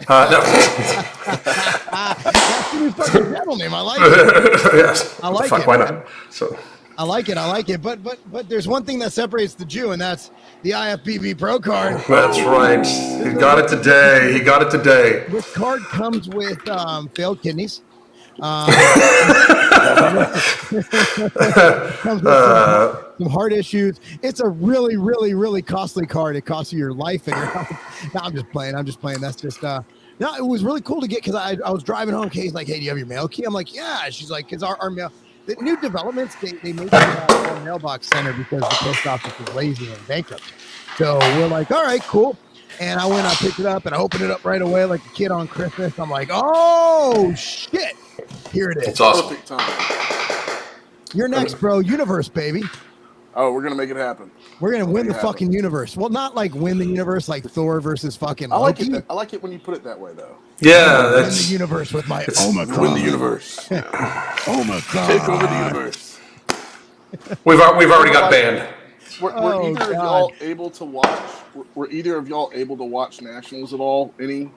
No. That's the new fucking channel name. I like it. Yes. I like Fuck, it. why not? So. I like it. But there's one thing that separates the Jew, and that's the IFBB Pro card. That's right. He got it today. This card comes with failed kidneys. Comes with some heart issues. It's a really, really, really costly card. It costs you your life and your health. No, I'm just playing. That's just no, it was really cool to get because I was driving home. Kay's like, hey, do you have your mail key? I'm like, yeah. She's like, because our mail, the new developments, they made our mailbox center because the post office was lazy and bankrupt. So we're like, all right, cool. And I went, I picked it up and I opened it up right away like a kid on Christmas. I'm like, oh shit. Here it is. It's awesome. Perfect time. You're next, bro. Universe, baby. Oh, we're gonna make it happen. We're gonna win the fucking universe. Well, not like win the universe like Thor versus fucking Loki. I like it when you put it that way, though. Yeah, Win that's the universe with my Omicron. Win the universe. Omicron. Take over the universe. we've already got banned. Were either of y'all able to watch? Were either of y'all able to watch nationals at all? Any?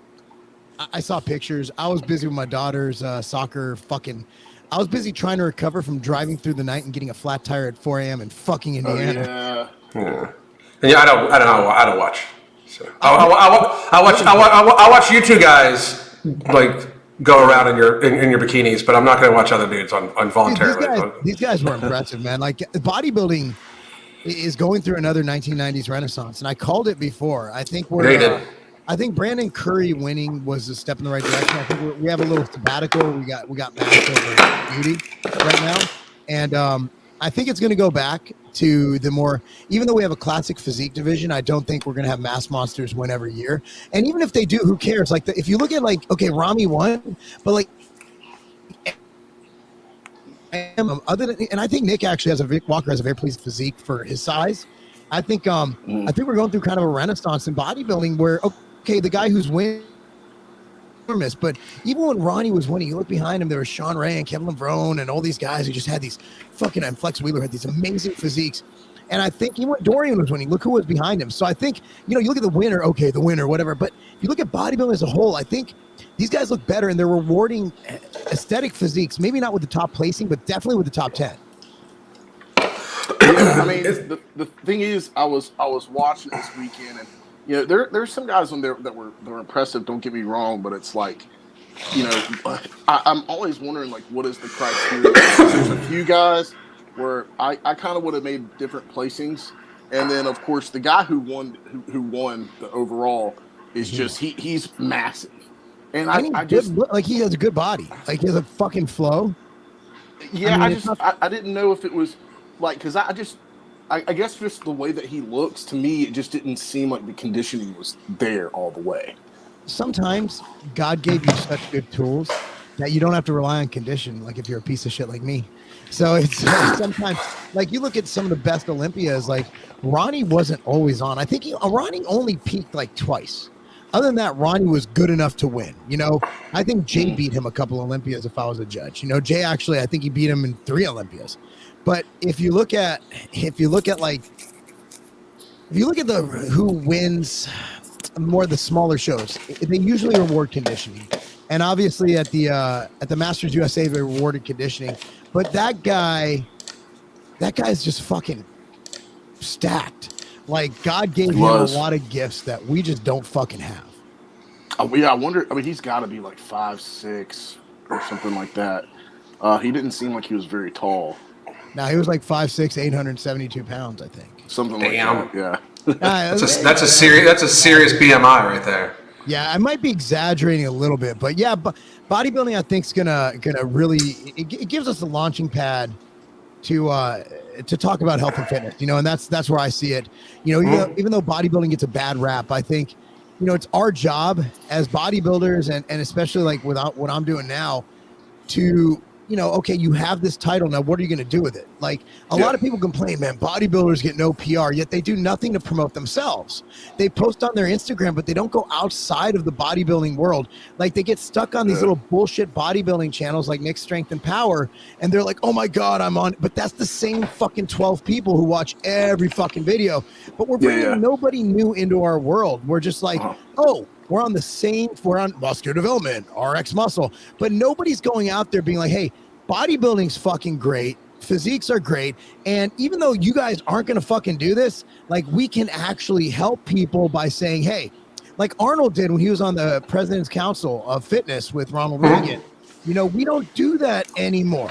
I saw pictures. I was busy with my daughter's soccer fucking. I was busy trying to recover from driving through the night and getting a flat tire at 4 a.m. in fucking Indiana. Yeah. Yeah, I don't watch. So I watch you two guys like go around in your bikinis, but I'm not going to watch other dudes on voluntarily. These guys were impressive, man. Like bodybuilding is going through another 1990s renaissance, and I called it before. I think I think Brandon Curry winning was a step in the right direction. I think we have a little sabbatical. We got Max over beauty right now, and I think it's going to go back to the more. Even though we have a classic physique division, I don't think we're going to have mass monsters win every year. And even if they do, who cares? Like if you look at okay, Rami won, but like. Other than, and I think Nick actually Vic Walker has a very pleasing physique for his size. I think we're going through kind of a renaissance in bodybuilding where okay, the guy who's winning, but even when Ronnie was winning, you look behind him, there was Sean Ray and Kevin Levrone and all these guys who just had these fucking, and Flex Wheeler had these amazing physiques. And I think even when Dorian was winning, look who was behind him. So I think, you look at the winner, okay, the winner, whatever. But if you look at bodybuilding as a whole, I think these guys look better and they're rewarding aesthetic physiques, maybe not with the top placing, but definitely with the top 10. Yeah, I mean, the thing is, I was watching this weekend, and there's some guys on there that were impressive. Don't get me wrong, but it's like, I'm always wondering like, what is the criteria? There's a few guys where I kind of would have made different placings, and then of course the guy who won the overall is just he's massive, and I just like he has a good body, like he has a fucking flow. Yeah, I didn't know if it was like because I guess just the way that he looks to me, it just didn't seem like the conditioning was there all the way. Sometimes God gave you such good tools that you don't have to rely on condition. Like if you're a piece of shit like me. So it's sometimes like you look at some of the best Olympias, like Ronnie wasn't always on. I think Ronnie only peaked like twice. Other than that, Ronnie was good enough to win. I think Jay beat him a couple Olympias if I was a judge. Jay actually, I think he beat him in 3 Olympias. But if you look at who wins more of the smaller shows, they usually reward conditioning. And obviously at the Masters USA, they rewarded conditioning. But that guy's just fucking stacked. Like God gave him a lot of gifts that we just don't fucking have. Oh yeah, I wonder. I mean, he's got to be like 5'6" or something like that. He didn't seem like he was very tall. No, he was like 5'6", 872 pounds, I think. Something like that. Yeah. That's a serious BMI right there. Yeah, I might be exaggerating a little bit, but yeah, bodybuilding I think is gonna really it gives us a launching pad to talk about health and fitness, and that's where I see it. Even though bodybuilding gets a bad rap, I think it's our job as bodybuilders and especially like without what I'm doing now to okay, you have this title now. What are you going to do with it? Like a lot of people complain, man, bodybuilders get no PR, yet they do nothing to promote themselves. They post on their Instagram, but they don't go outside of the bodybuilding world. Like they get stuck on these little bullshit bodybuilding channels like Mixed Strength and Power. And they're like, oh my God, I'm on. But that's the same fucking 12 people who watch every fucking video. But we're bringing nobody new into our world. We're just like, oh, we're on muscular development, RX muscle, but nobody's going out there being like, hey, bodybuilding's fucking great. Physiques are great. And even though you guys aren't going to fucking do this, like we can actually help people by saying, hey, like Arnold did when he was on the President's Council of Fitness with Ronald Reagan. You know, we don't do that anymore.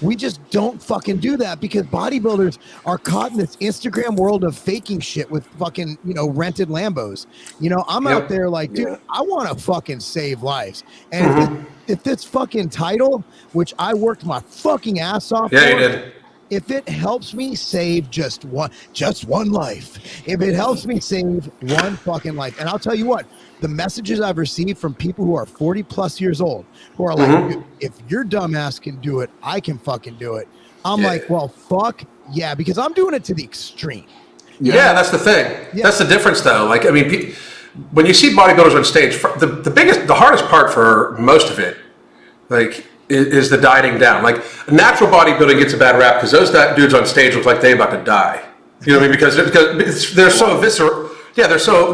We just don't fucking do that because bodybuilders are caught in this Instagram world of faking shit with fucking, you know, rented Lambos. You know, I'm out there like, dude, I want to fucking save lives. And if this fucking title, which I worked my fucking ass off for, you did. If it helps me save just one life, if it helps me save one fucking life, and I'll tell you what, the messages I've received from people who are 40 plus years old, who are like, if your dumbass can do it, I can fucking do it. I'm like, well, fuck yeah, because I'm doing it to the extreme. Yeah, that's the thing. Yeah. That's the difference, though. Like, I mean, when you see bodybuilders on stage, the hardest part for most of it, like, is the dieting down. Like, natural bodybuilding gets a bad rap because those dudes on stage look like they're about to die. You know what I mean? Because they're so visceral. Yeah, they're so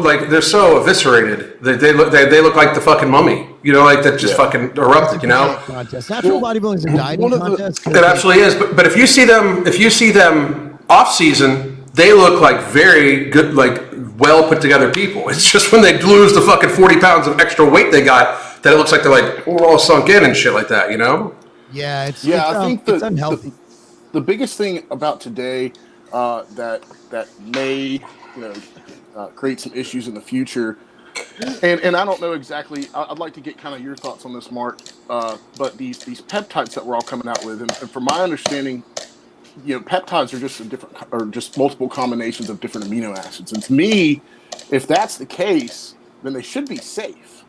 eviscerated. They look like the fucking mummy. You know, like that just fucking erupted. You know, natural bodybuilding is a dieting contest. It absolutely is. But if you see them off season, they look like very good, like well put together people. It's just when they lose the fucking 40 pounds of extra weight they got that it looks like they're like all sunk in and shit like that. You know? Yeah, I think it's unhealthy. The biggest thing about today that may create some issues in the future. And I don't know exactly. I'd like to get kind of your thoughts on this, Mark. But these peptides that we're all coming out with, and from my understanding, you know, peptides are just multiple combinations of different amino acids. And to me, if that's the case, then they should be safe.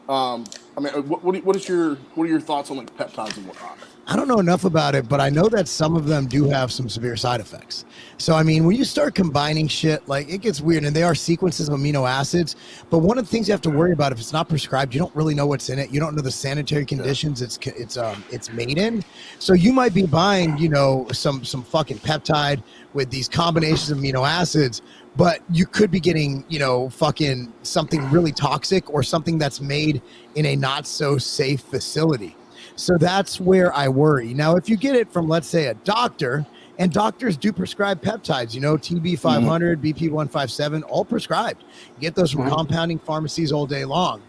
I mean, what are your thoughts on like peptides and whatnot? I don't know enough about it, but I know that some of them do have some severe side effects. So, I mean, when you start combining shit, like it gets weird, and they are sequences of amino acids. But one of the things you have to worry about, if it's not prescribed, you don't really know what's in it. You don't know the sanitary conditions it's made in. So you might be buying, you know, some fucking peptide with these combinations of amino acids, but you could be getting, you know, fucking something really toxic or something that's made in a not so safe facility. So that's where I worry. Now, if you get it from, let's say, a doctor, and doctors do prescribe peptides, you know, TB500, BP157, all prescribed. You get those from compounding pharmacies all day long.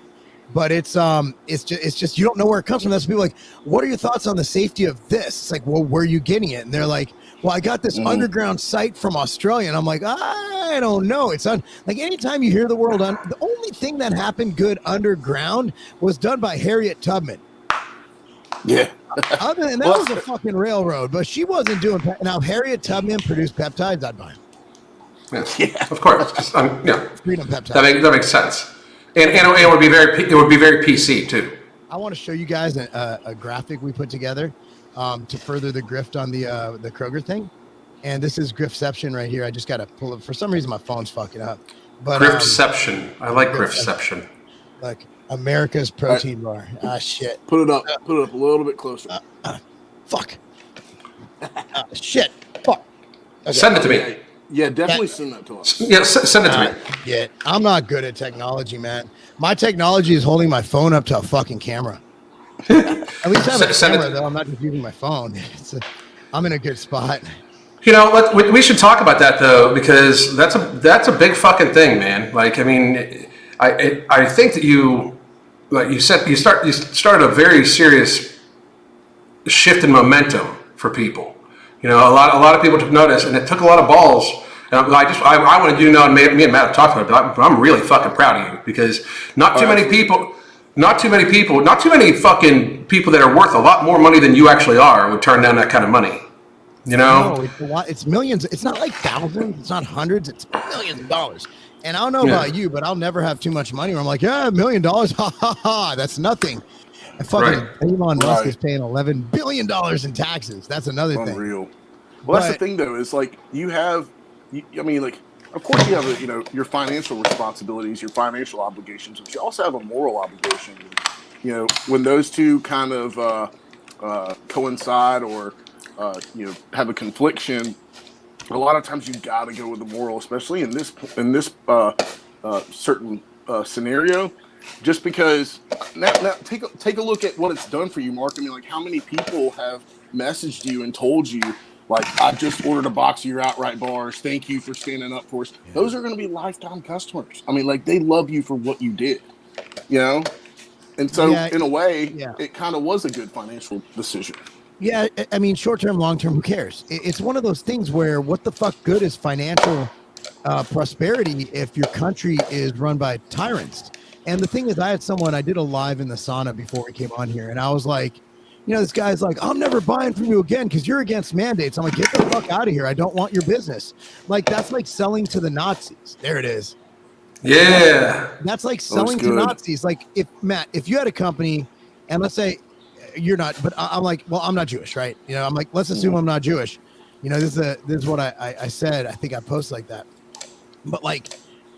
But it's just you don't know where it comes from. That's people like, what are your thoughts on the safety of this? It's like, well, where are you getting it? And they're like, well, I got this underground site from Australia. And I'm like, I don't know. It's like anytime you hear the word the only thing that happened good underground was done by Harriet Tubman. Yeah. Other than that was a fucking railroad, but she wasn't doing. Now, Harriet Tubman produced peptides. I'd buy them. Yes. Yeah, of course. Freedom peptides. That makes sense, and it would be very PC too. I want to show you guys a graphic we put together to further the grift on the Kroger thing, and this is Griftception right here. I just got to pull it. For some reason, my phone's fucking up. But Griftception. I like Griftception. Like America's protein bar. Shit. Put it up a little bit closer. Fuck. Shit. Fuck. Okay. Send it to me. Yeah, definitely send that to us. Yeah, send it to me. Yeah, I'm not good at technology, man. My technology is holding my phone up to a fucking camera. At least I have a camera, though. I'm not just using my phone. I'm in a good spot. You know, we should talk about that though, because that's a big fucking thing, man. Like, I mean, I think that you started a very serious shift in momentum for people. You know, a lot of people took notice, and it took a lot of balls. And I wanted you to know, and me and Matt have talked about it, but I'm really fucking proud of you, because not too many fucking people that are worth a lot more money than you actually are would turn down that kind of money. You know? No, it's a lot. It's millions. It's not like thousands. It's not hundreds. It's millions of dollars. And I don't know about you, but I'll never have too much money where I'm like, yeah, $1 million. Ha ha ha. That's nothing. And fucking Elon Musk is paying $11 billion in taxes. That's another thing. Unreal. Well, that's the thing, though, is like I mean, like, of course you have your financial responsibilities, your financial obligations, but you also have a moral obligation. You know, when those two kind of coincide or have a confliction, a lot of times you got to go with the moral, especially in this certain scenario. just because now take a look at what it's done for you, Mark. I mean, like, how many people have messaged you and told you, like, I just ordered a box of your outright bars. Thank you for standing up for us. Yeah. Those are going to be lifetime customers. I mean, like, they love you for what you did, you know? And so, in a way, it kind of was a good financial decision. Yeah, I mean, short-term, long-term, who cares? It's one of those things where what the fuck good is financial prosperity if your country is run by tyrants? And the thing is, I did a live in the sauna before we came on here, and I was like, you know, this guy's like, I'm never buying from you again because you're against mandates. I'm like, get the fuck out of here. I don't want your business. Like, that's like selling to the Nazis. There it is. Yeah. That's like selling to Nazis. Like, if you had a company, and let's say you're not, but I'm like, well, I'm not Jewish, right? You know, I'm like, let's assume I'm not Jewish. You know, this is what I said. I think I posted like that. But like,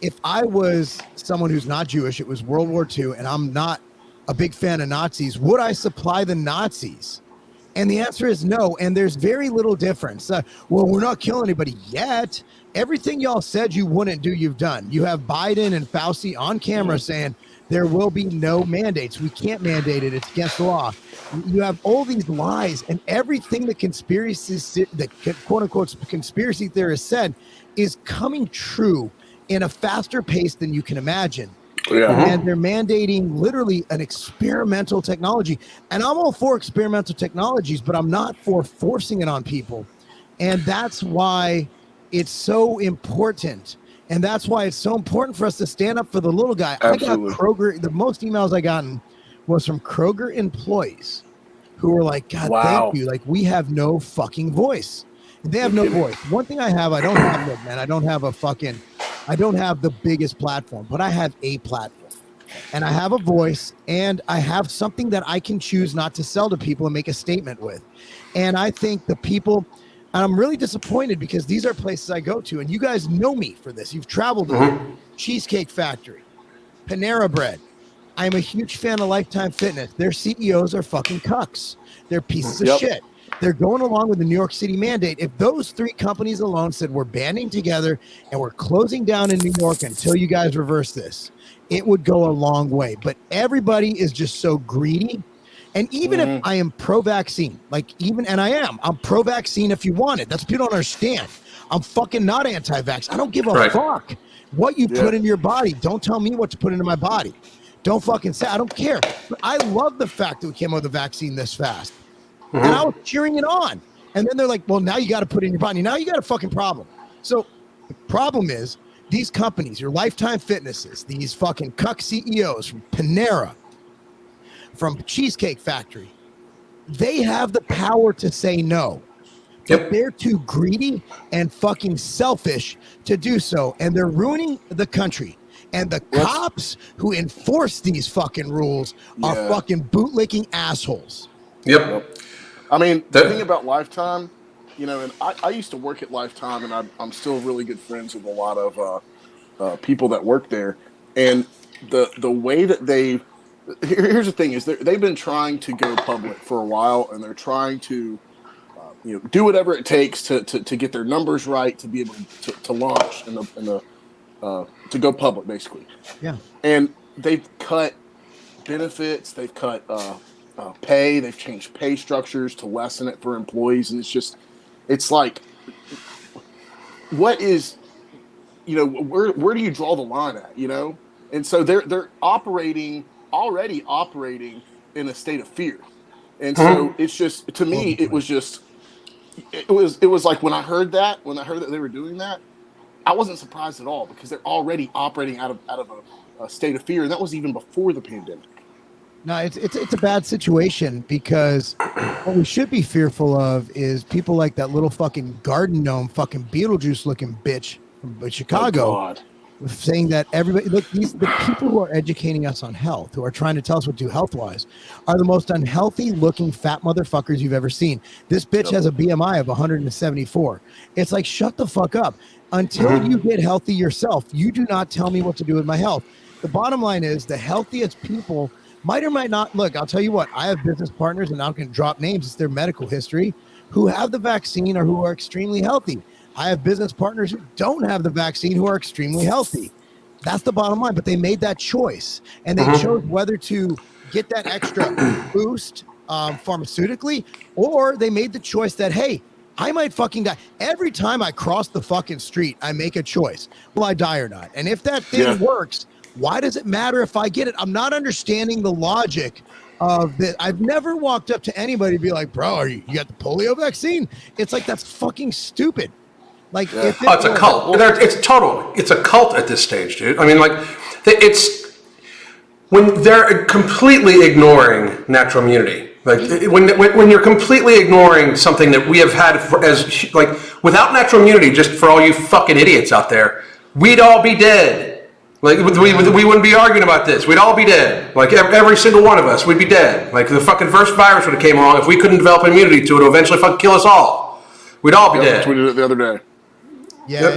if I was someone who's not Jewish, it was World War II, and I'm not a big fan of Nazis, would I supply the Nazis? And the answer is no. And there's very little difference. Well, we're not killing anybody yet. Everything y'all said you wouldn't do, you've done. You have Biden and Fauci on camera saying there will be no mandates. We can't mandate it. It's against the law. You have all these lies, and everything the quote unquote conspiracy theorists said is coming true in a faster pace than you can imagine. Yeah. And they're mandating literally an experimental technology. And I'm all for experimental technologies, but I'm not for forcing it on people. And that's why it's so important. And that's why it's so important for us to stand up for the little guy. Absolutely. I got Kroger. The most emails I gotten was from Kroger employees who were like, God, thank you. Like, we have no fucking voice. They have no voice. One thing I don't have, man, I don't have the biggest platform, but I have a platform. And I have a voice, and I have something that I can choose not to sell to people and make a statement with. And I think the people, and I'm really disappointed because these are places I go to, and you guys know me for this. You've traveled with me. Cheesecake Factory, Panera Bread. I'm a huge fan of Lifetime Fitness. Their CEOs are fucking cucks. They're pieces of shit. They're going along with the New York City mandate. If those three companies alone said we're banding together and we're closing down in New York until you guys reverse this, it would go a long way. But everybody is just so greedy. And even if I am pro-vaccine, I'm pro-vaccine if you want it. That's what people don't understand. I'm fucking not anti-vax. I don't give a fuck what you put into your body. Don't tell me what to put into my body. Don't fucking say, I don't care. But I love the fact that we came out with the vaccine this fast. And I was cheering it on. And then they're like, well, now you got to put it in your body. Now you got a fucking problem. So the problem is these companies, your Lifetime Fitnesses, these fucking cuck CEOs from Panera, from Cheesecake Factory, they have the power to say no. But they're too greedy and fucking selfish to do so. And they're ruining the country. And the cops who enforce these fucking rules are fucking bootlicking assholes. Yep. I mean, the thing about Lifetime, you know, and I used to work at Lifetime, and I'm still really good friends with a lot of people that work there. And the way that here's the thing is they've been trying to go public for a while, and they're trying to do whatever it takes to get their numbers right, to be able to launch to go public, basically. Yeah. And they've cut benefits, they've cut pay, they've changed pay structures to lessen it for employees, and it's like, what is, where do you draw the line at, And so they're already operating in a state of fear, and so it's just, to me, it was like when I heard that they were doing that, I wasn't surprised at all, because they're already operating out of a state of fear, and that was even before the pandemic. No, it's a bad situation, because what we should be fearful of is people like that little fucking garden gnome, fucking Beetlejuice looking bitch from Chicago, saying that everybody, look, the people who are educating us on health, who are trying to tell us what to do health wise, are the most unhealthy looking fat motherfuckers you've ever seen. This bitch has a BMI of 174. It's like, shut the fuck up. Until you get healthy yourself, you do not tell me what to do with my health. The bottom line is, the healthiest people might or might not, look, I'll tell you what, I have business partners, and I'm going to drop names, it's their medical history, who have the vaccine or who are extremely healthy. I have business partners who don't have the vaccine who are extremely healthy. That's the bottom line. But they made that choice, and they chose whether to get that extra boost pharmaceutically, or they made the choice that, hey, I might fucking die. Every time I cross the fucking street, I make a choice. Will I die or not? And if that thing works, why does it matter if I get it? I'm not understanding the logic of that. I've never walked up to anybody and be like, bro, you got the polio vaccine? It's like, that's fucking stupid. Like, if it's a cult. It's a cult at this stage, dude. I mean, like, it's when they're completely ignoring natural immunity. Like, when you're completely ignoring something that we have had as, like, without natural immunity, just for all you fucking idiots out there, we'd all be dead. Like, we wouldn't be arguing about this. We'd all be dead. Like, every single one of us, we'd be dead. Like, the fucking first virus would have came along. If we couldn't develop immunity to it, it'll eventually fucking kill us all. We'd all be dead. I tweeted it the other day. Yeah,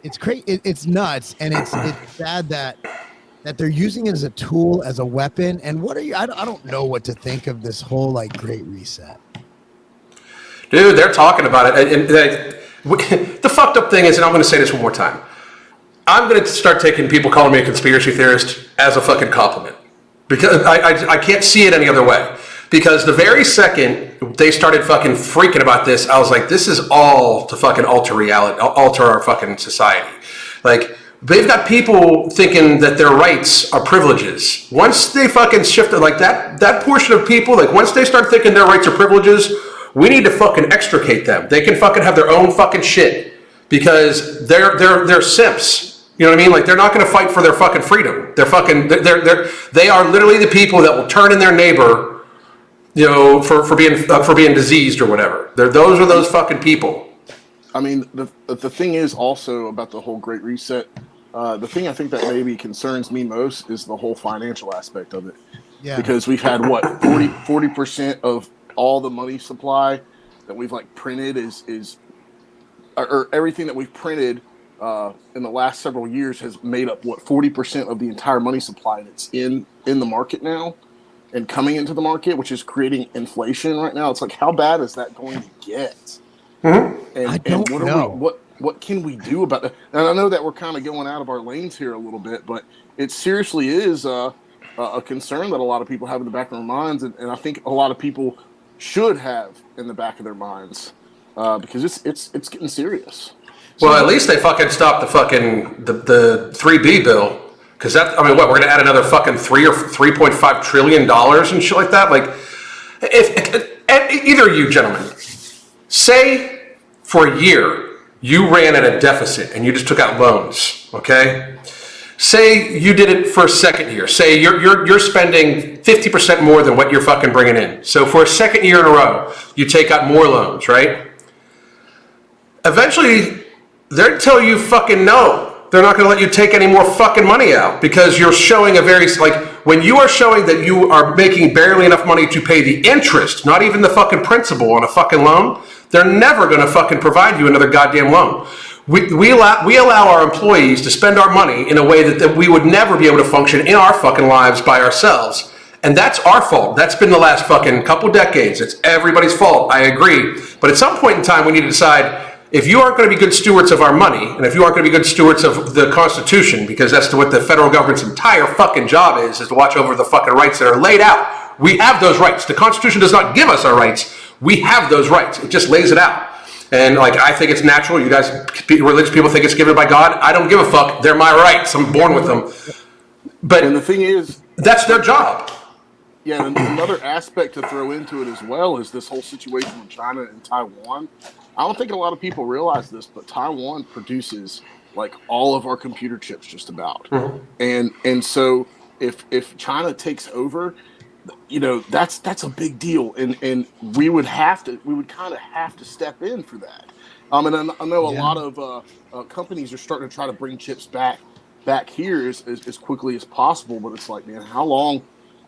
it's crazy. It's nuts, and it's sad that they're using it as a tool, as a weapon. And what are you? I don't know what to think of this whole, like, Great Reset. Dude, they're talking about it, and the fucked up thing is, and I'm going to say this one more time, I'm going to start taking people calling me a conspiracy theorist as a fucking compliment, because I can't see it any other way. Because the very second they started fucking freaking about this, I was like, this is all to fucking alter reality, alter our fucking society. Like, they've got people thinking that their rights are privileges. Once they fucking shift it, like that portion of people, like, once they start thinking their rights are privileges, we need to fucking extricate them. They can fucking have their own fucking shit, because they're simps. You know what I mean? Like, they're not going to fight for their fucking freedom. They are literally the people that will turn in their neighbor, you know, for being diseased or whatever. Those are those fucking people. I mean, the thing is also about the whole Great Reset. The thing I think that maybe concerns me most is the whole financial aspect of it. Yeah. Because we've had 40% of all the money supply that we've, like, printed or everything that we've printed in the last several years has made up 40% of the entire money supply that's in the market now and coming into the market, which is creating inflation right now. It's like, how bad is that going to get? And, I don't know. What can we do about that? And I know that we're kind of going out of our lanes here a little bit, but it seriously is a concern that a lot of people have in the back of their minds, and I think a lot of people should have in the back of their minds, because it's getting serious. Well, at least they fucking stopped the 3B bill, because that, I mean, what, we're gonna add another fucking $3 or $3.5 trillion and shit like that? Like, if either of you gentlemen, say for a year you ran at a deficit and you just took out loans, okay? Say you did it for a second year. Say you're spending 50% more than what you're fucking bringing in. So for a second year in a row, you take out more loans, right? Eventually, they'll tell you fucking no. They're not going to let you take any more fucking money out, because you're showing a very, like, when you are showing that you are making barely enough money to pay the interest, not even the fucking principal on a fucking loan, they're never going to fucking provide you another goddamn loan. We allow our employees to spend our money in a way that we would never be able to function in our fucking lives by ourselves. And that's our fault. That's been the last fucking couple decades. It's everybody's fault. I agree. But at some point in time, we need to decide, if you aren't going to be good stewards of our money, and if you aren't going to be good stewards of the Constitution, because that's what the federal government's entire fucking job is to watch over the fucking rights that are laid out. We have those rights. The Constitution does not give us our rights. We have those rights. It just lays it out. And, like, I think it's natural. You guys, religious people, think it's given by God. I don't give a fuck. They're my rights. I'm born with them. But and the thing is, that's their job. Yeah, and another aspect to throw into it as well is this whole situation with China and Taiwan. I don't think a lot of people realize this, but Taiwan produces, like, all of our computer chips just about. Mm-hmm. And so if China takes over, you know, that's a big deal, and we would kind of have to step in for that. And I know a lot of companies are starting to try to bring chips back here as quickly as possible, but it's like, man, how long,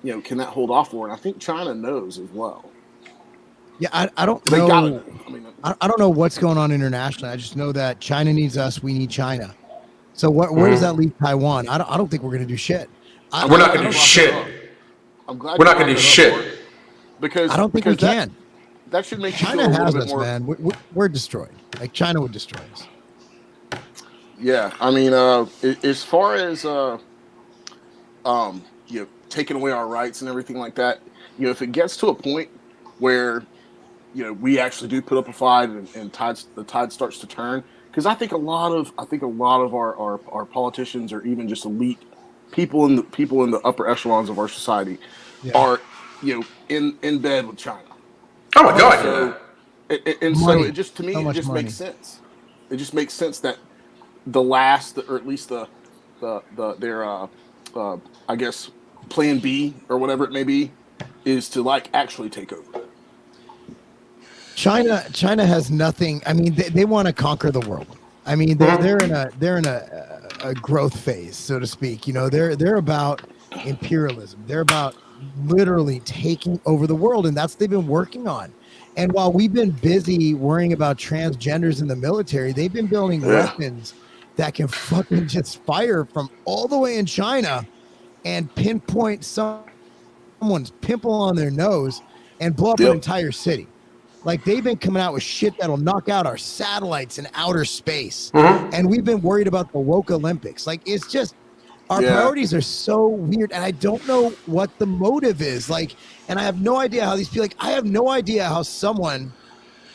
you know, can that hold off for? And I think China knows as well. Yeah, I don't know. I don't know what's going on internationally. I just know that China needs us. We need China. So where does that leave Taiwan? I don't think we're going to do shit. We're not going to do shit. I'm glad we're not going to do shit. Because I don't think we can. That should make China has us, man. We're destroyed. Like, China would destroy us. Yeah, I mean, as far as taking away our rights and everything like that, if it gets to a point where we actually do put up a fight and the tide starts to turn, because I think a lot of our politicians or even just elite people in the upper echelons of our society are in bed with China. Oh my God! So so it just, to me, it just makes sense. It just makes sense that the last, or at least their I guess plan B or whatever it may be, is to like actually take over. China has nothing. I mean, they want to conquer the world. I mean, they're in a growth phase, so to speak. They're about imperialism. They're about literally taking over the world, and that's what they've been working on. And while we've been busy worrying about transgenders in the military, they've been building weapons that can fucking just fire from all the way in China and pinpoint someone's pimple on their nose and blow up an entire city. Like, they've been coming out with shit that'll knock out our satellites in outer space. And we've been worried about the woke Olympics. Like, it's just, our priorities are so weird. And I don't know what the motive is. Like, and I have no idea how these people, like, I have no idea how someone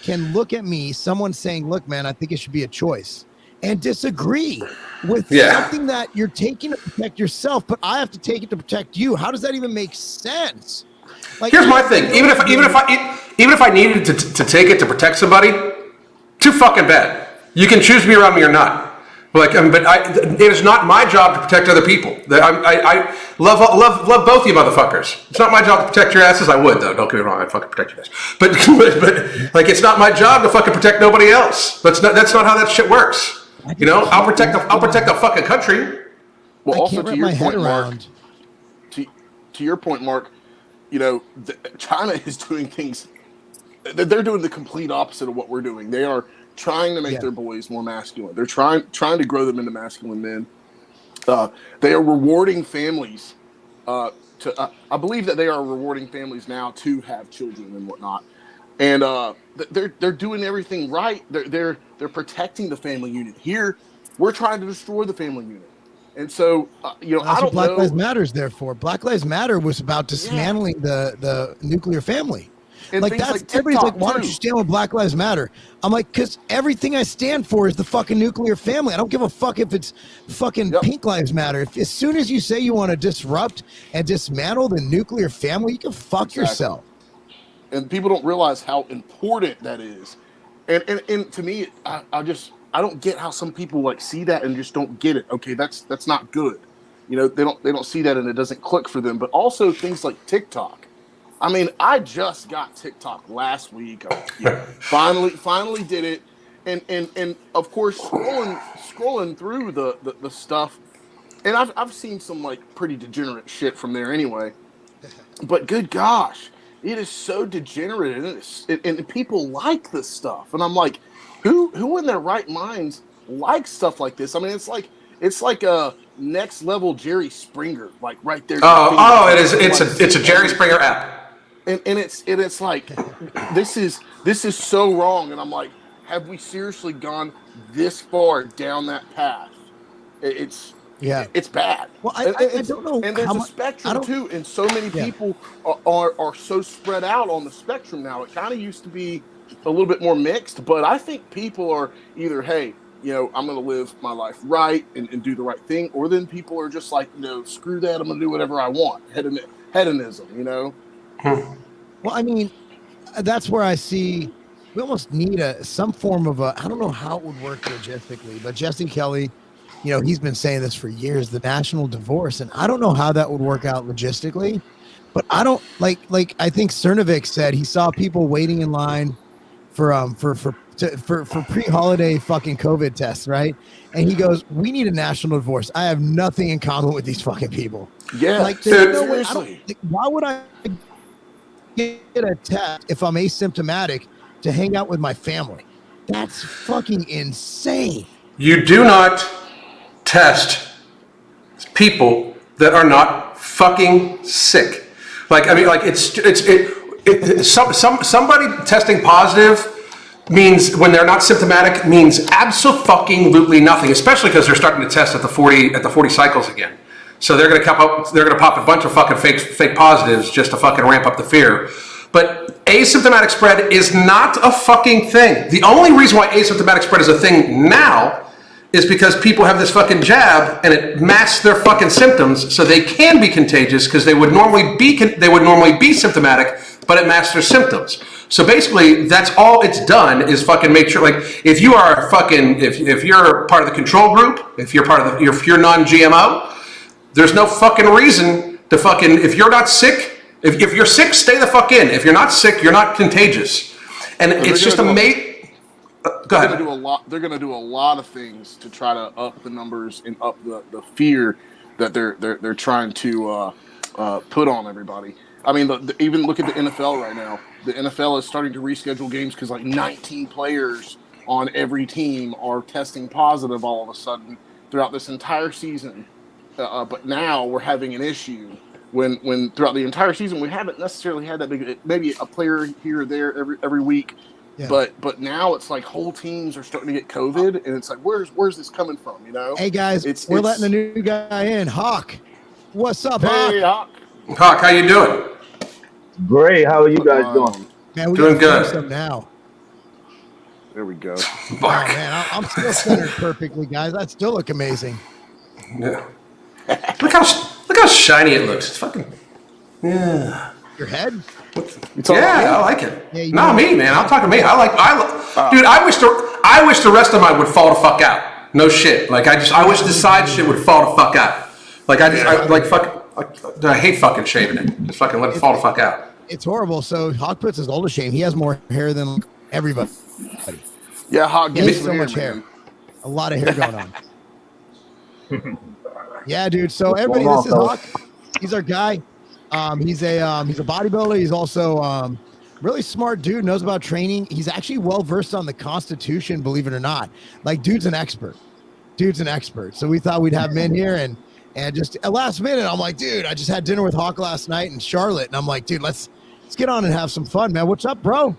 can look at me, someone saying, look, man, I think it should be a choice, and disagree with something that you're taking to protect yourself, but I have to take it to protect you. How does that even make sense? Like, here's my thing. Even if I needed to take it to protect somebody, too fucking bad. You can choose to be around me or not. But it is not my job to protect other people. I love both you motherfuckers. It's not my job to protect your asses. I would, though. Don't get me wrong. I'd fucking protect you guys. But like, it's not my job to fucking protect nobody else. That's not how that shit works. I'll protect the fucking country. Well, also to your point, Mark. To your point, Mark. China is doing things. They're doing the complete opposite of what we're doing. They are trying to make their boys more masculine. They're trying to grow them into masculine men. They are rewarding families. I believe that they are rewarding families now to have children and whatnot. And they're doing everything right. They're protecting the family unit. Here, we're trying to destroy the family unit. And so, I don't know. That's what Black Lives Matter is there for. Black Lives Matter was about dismantling the nuclear family. And like, that's like everybody's like, why don't you stand with Black Lives Matter? I'm like, because everything I stand for is the fucking nuclear family. I don't give a fuck if it's fucking Pink Lives Matter. As soon as you say you want to disrupt and dismantle the nuclear family, you can fuck yourself. And people don't realize how important that is. And to me, I don't get how some people like see that and just don't get it. Okay, that's not good. They don't see that and it doesn't click for them. But also things like TikTok. I mean, I just got TikTok last week. Finally did it, and of course scrolling through the stuff, and I've seen some like pretty degenerate shit from there anyway. But good gosh, it is so degenerate, and people like this stuff, and I'm like, who in their right minds likes stuff like this? I mean, it's like a next level Jerry Springer, like right there. It is. It's a Jerry Springer app. And it's like, this is so wrong, and I'm like, have we seriously gone this far down that path? It's bad. Well, I don't know. And there's a spectrum too, and so many people are so spread out on the spectrum now. It kind of used to be a little bit more mixed, but I think people are either, hey, I'm going to live my life right and do the right thing, or then people are just like, screw that, I'm going to do whatever I want. Hedonism. Well, I mean, that's where I see we almost need some form of I don't know how it would work logistically, but Jesse Kelly, he's been saying this for years, the national divorce, and I don't know how that would work out logistically, but I don't like I think Cernovich said he saw people waiting in line for pre-holiday fucking COVID tests, right? And he goes, we need a national divorce. I have nothing in common with these fucking people. Yeah, like, seriously. Why would I get a test if I'm asymptomatic to hang out with my family? That's fucking insane. You do not test people that are not fucking sick. Like, I mean, like somebody testing positive means when they're not symptomatic means absolutely nothing, especially because they're starting to test at the 40 cycles again. So they're going to pop a bunch of fucking fake positives just to fucking ramp up the fear. But asymptomatic spread is not a fucking thing. The only reason why asymptomatic spread is a thing now is because people have this fucking jab and it masks their fucking symptoms, so they can be contagious because they would normally be symptomatic, but it masks their symptoms. So basically, that's all it's done is fucking make sure. Like, if you are fucking, if you're part of the control group, if you're non-GMO, there's no fucking reason to fucking, if you're not sick, if you're sick, stay the fuck in. If you're not sick, you're not contagious. And it's just go ahead. They're going to do a lot of things to try to up the numbers and up the fear that they're trying to put on everybody. I mean, even look at the NFL right now. The NFL is starting to reschedule games because like 19 players on every team are testing positive all of a sudden throughout this entire season. But now we're having an issue when throughout the entire season we haven't necessarily had that big. Maybe a player here or there every week. Yeah. But now it's like whole teams are starting to get COVID, and it's like where's this coming from? You know? Hey guys, we're letting a new guy in. Hawk, what's up, Hawk? Hey, Hawk. Hawk, how you doing? Great. How are you guys doing? Man, we doing good. Now. There we go. Oh man, I'm still centered perfectly, guys. I still look amazing. Yeah. Look how shiny it looks. It's fucking. Yeah. Your head? I like it. Yeah, not me, man. I'm talking to me. Dude, I wish the rest of mine would fall the fuck out. No shit. Like I wish the side shit would fall the fuck out. Like I hate fucking shaving it. Just fucking let it fall the fuck out. It's horrible. So Hawk puts his oldest shame. He has more hair than everybody. Yeah, Hawk gets so much hair. A lot of hair going on. Yeah, dude. So everybody, this is Hawk. He's our guy. He's a bodybuilder. He's also really smart dude. Knows about training. He's actually well versed on the Constitution, believe it or not. Like, dude's an expert. So we thought we'd have him in here and just at last minute, I'm like, dude, I just had dinner with Hawk last night in Charlotte, and I'm like, dude, let's get on and have some fun, man. What's up, bro?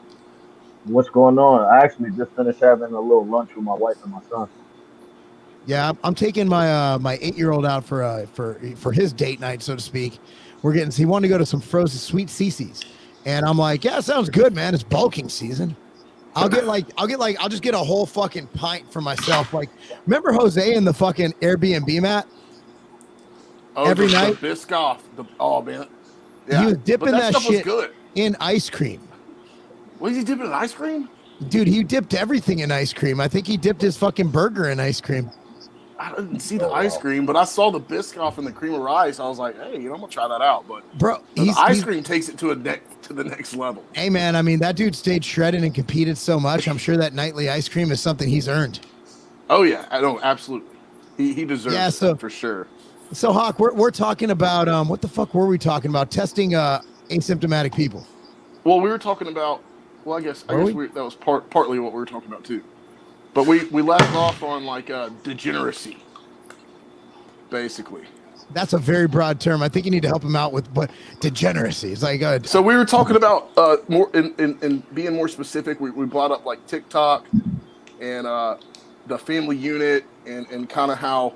What's going on? I actually just finished having a little lunch with my wife and my son. Yeah, I'm taking my my 8-year-old out for his date night, so to speak. He wanted to go to some frozen sweet CC's, and I'm like, yeah, sounds good, man. It's bulking season. I'll just get a whole fucking pint for myself. Like, remember Jose in the fucking Airbnb, Matt? Oh, every night, the Biscoff. Man, yeah. He was dipping that shit in ice cream. What is he dipping in ice cream? Dude, he dipped everything in ice cream. I think he dipped his fucking burger in ice cream. I didn't see the ice cream, but I saw the Biscoff and the cream of rice. I was like, hey, I'm gonna try that out. But bro, the ice cream takes it to the next level. Hey man, I mean, that dude stayed shredded and competed so much. I'm sure that nightly ice cream is something he's earned. Oh yeah, I know, absolutely. He deserves it for sure. So Hawk, we're talking about what the fuck were we talking about? Testing asymptomatic people. Well, we were talking about. Well, I guess that was partly what we were talking about too. But we left off on like degeneracy, basically. That's a very broad term. I think you need to help him out with degeneracy. It's like so we were talking about more in being more specific. We brought up like TikTok and the family unit and kind of how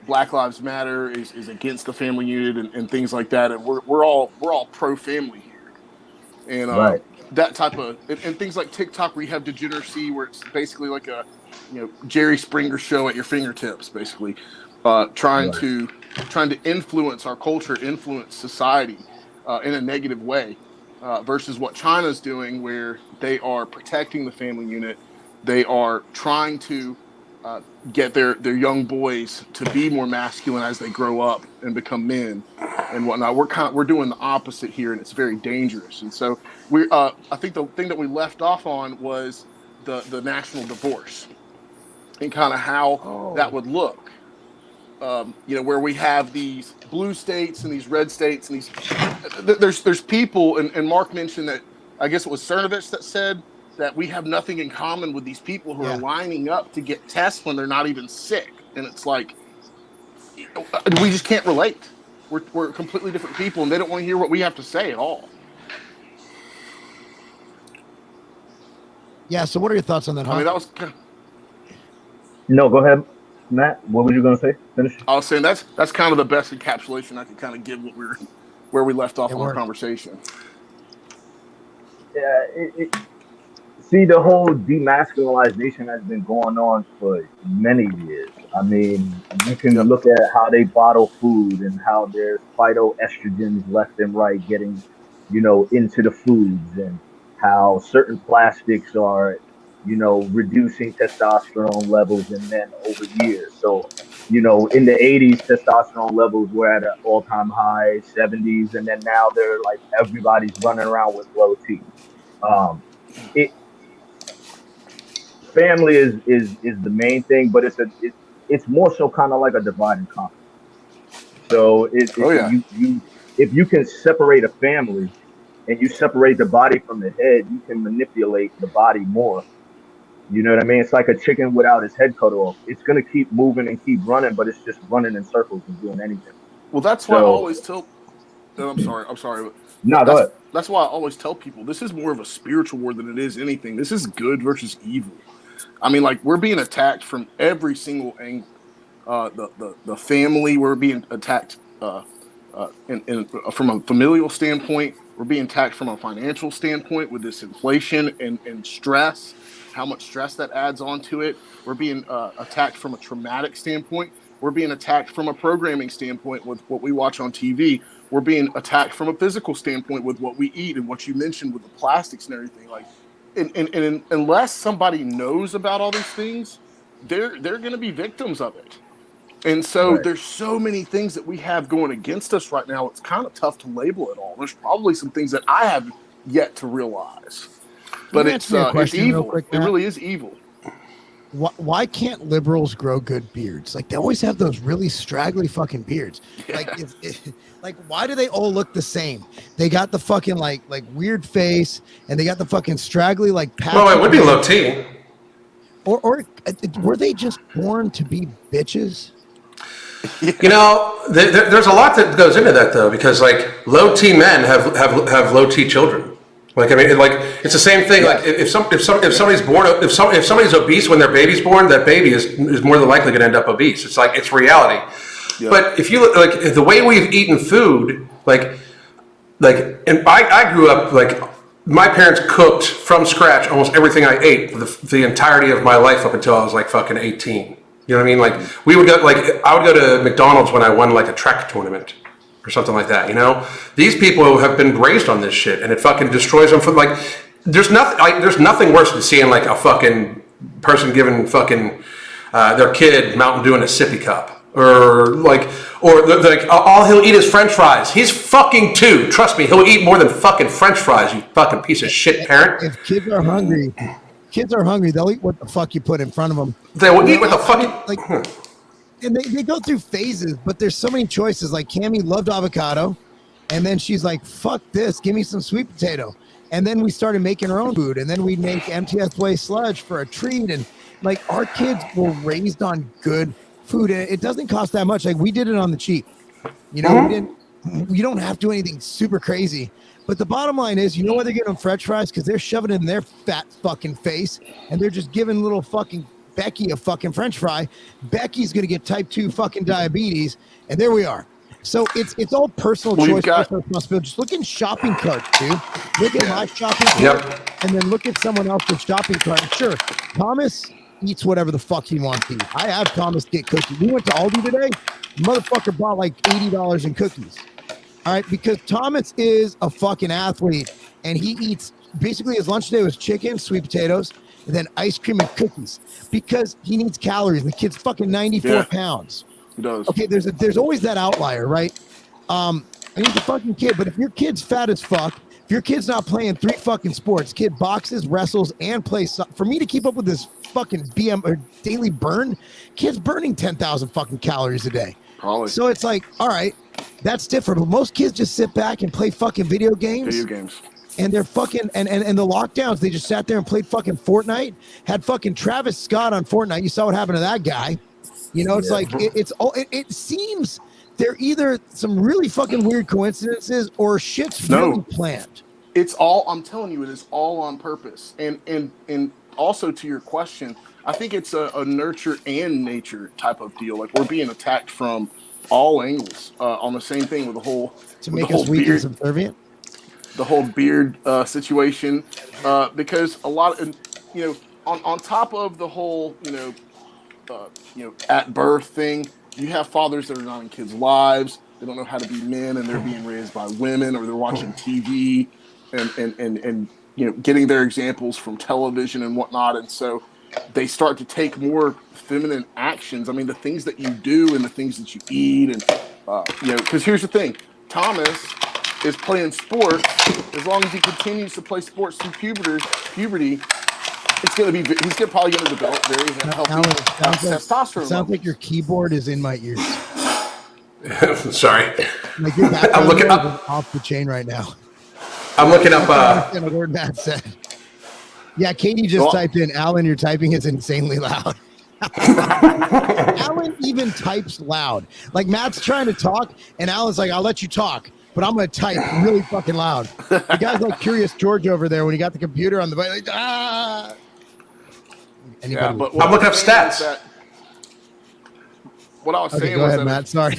Black Lives Matter is against the family unit and things like that. And we're all pro family here, and right. That type of and things like TikTok where you have degeneracy where it's basically like a Jerry Springer show at your fingertips, basically trying to influence our culture, influence society in a negative way, versus what China's doing where they are protecting the family unit. They are trying to get their young boys to be more masculine as they grow up and become men and whatnot. We're doing the opposite here, and it's very dangerous. And so I think the thing that we left off on was the national divorce and kind of how that would look. Where we have these blue states and these red states and these there's people and Mark mentioned that I guess it was Cernovich that said that we have nothing in common with these people who are lining up to get tests when they're not even sick. And it's like, we just can't relate. We're completely different people, and they don't want to hear what we have to say at all. Yeah. So what are your thoughts on that? I mean, that was. No, go ahead, Matt. What were you gonna say? Finish. I was saying that's kind of the best encapsulation I could kind of give where we left off on our conversation. Yeah. See, the whole demasculinization has been going on for many years. I mean, you can look at how they bottle food and how there's phytoestrogens left and right getting, into the foods, and how certain plastics are, reducing testosterone levels in men over years. So, in the 80s, testosterone levels were at an all-time high, 70s, and then now they're like everybody's running around with low T. It Family is the main thing, but it's more so kind of like a divide and conquer. So if you can separate a family and you separate the body from the head, you can manipulate the body more. You know what I mean? It's like a chicken without its head cut off. It's gonna keep moving and keep running, but it's just running in circles and doing anything. Well, that's why I always tell. No, I'm sorry. But no, go ahead. That's why I always tell people this is more of a spiritual war than it is anything. This is good versus evil. I mean, like, we're being attacked from every single angle. The family, we're being attacked from a familial standpoint. We're being attacked from a financial standpoint with this inflation and stress, how much stress that adds onto it. We're being attacked from a traumatic standpoint. We're being attacked from a programming standpoint with what we watch on TV. We're being attacked from a physical standpoint with what we eat and what you mentioned with the plastics and everything. Like, and unless somebody knows about all these things, they're going to be victims of it. And so there's so many things that we have going against us right now. It's kind of tough to label it all. There's probably some things that I have yet to realize. But it's evil. Quick, it really is evil. Why can't liberals grow good beards? Like, they always have those really straggly fucking beards. Yeah. Like, why do they all look the same? They got the fucking like weird face, and they got the fucking straggly like. Well, it would be low T. Or were they just born to be bitches? There's a lot that goes into that though, because like low T men have low T children. Like, I mean, it's the same thing. Like, if somebody's obese when their baby's born, that baby is more than likely going to end up obese. It's like, it's reality. Yeah. But if you look, like, the way we've eaten food, and I grew up, like, my parents cooked from scratch almost everything I ate for the entirety of my life up until I was like fucking 18. You know what I mean? Like, I would go to McDonald's when I won like a track tournament or something like that. These people have been raised on this shit, and it fucking destroys them. There's nothing worse than seeing like a fucking person giving fucking their kid Mountain Dew in a sippy cup. Or all he'll eat is French fries. He's fucking 2. Trust me, he'll eat more than fucking French fries. You fucking piece of shit parent. If kids are hungry, they'll eat what the fuck you put in front of them. They will eat what the fucking. And they go through phases, but there's so many choices. Like, Cammie loved avocado, and then she's like, "Fuck this, give me some sweet potato." And then we started making our own food, and then we'd make MTS Way sludge for a treat. And like, our kids were raised on good food, and it doesn't cost that much. Like, we did it on the cheap. We don't have to do anything super crazy. But the bottom line is, you know why they're giving them French fries? Because they're shoving it in their fat fucking face, and they're just giving little fucking Becky a fucking French fry. Becky's gonna get type 2 fucking diabetes, and there we are. So it's all personal choice, personal responsibility. Just look in shopping carts, dude. Look at my shopping cart, and then look at someone else's shopping cart. Sure, Thomas eats whatever the fuck he wants to eat. I have Thomas get cookies. We went to Aldi today. Motherfucker bought like $80 in cookies. All right, because Thomas is a fucking athlete, and he eats basically his lunch today was chicken, sweet potatoes, and then ice cream and cookies because he needs calories. The kid's fucking 94 pounds. He does. Okay, there's always that outlier, right? And he's a fucking kid, but if your kid's fat as fuck, if your kid's not playing 3 fucking sports, kid boxes, wrestles, and plays, for me to keep up with this fucking BM or daily burn, kid's burning 10,000 fucking calories a day. Probably. So it's like, all right, that's different. But most kids just sit back and play fucking video games. And they're fucking, and the lockdowns, they just sat there and played fucking Fortnite, had fucking Travis Scott on Fortnite. You saw what happened to that guy. It's like, it seems they're either some really fucking weird coincidences or shit's really planned. It's all, I'm telling you, it is all on purpose. And also to your question, I think it's a nurture and nature type of deal. Like we're being attacked from all angles on the same thing with the whole To make us weak and subservient. the whole beard situation, because a lot of, and, you know, on top of the whole, at birth thing, you have fathers that are not in kids' lives. They don't know how to be men, and they're being raised by women, or they're watching TV and getting their examples from television and whatnot. And so they start to take more feminine actions. I mean, the things that you do and the things that you eat, and because here's the thing, Thomas is playing sports. As long as he continues to play sports through puberty, it's going to be. He's probably going to develop very healthy testosterone. Sounds like your keyboard is in my ears. Sorry. Like your I'm looking up off the chain right now. I'm looking up. The word Matt said. Yeah, Katie just typed in, Alan, your typing is insanely loud. Alan even types loud. Like Matt's trying to talk, and Alan's like, I'll let you talk, but I'm going to type really fucking loud. The guy's like Curious George over there when he got the computer on the bike, like, ah. Yeah, but I'm looking up stats. What I was saying go was ahead, Matt. Sorry.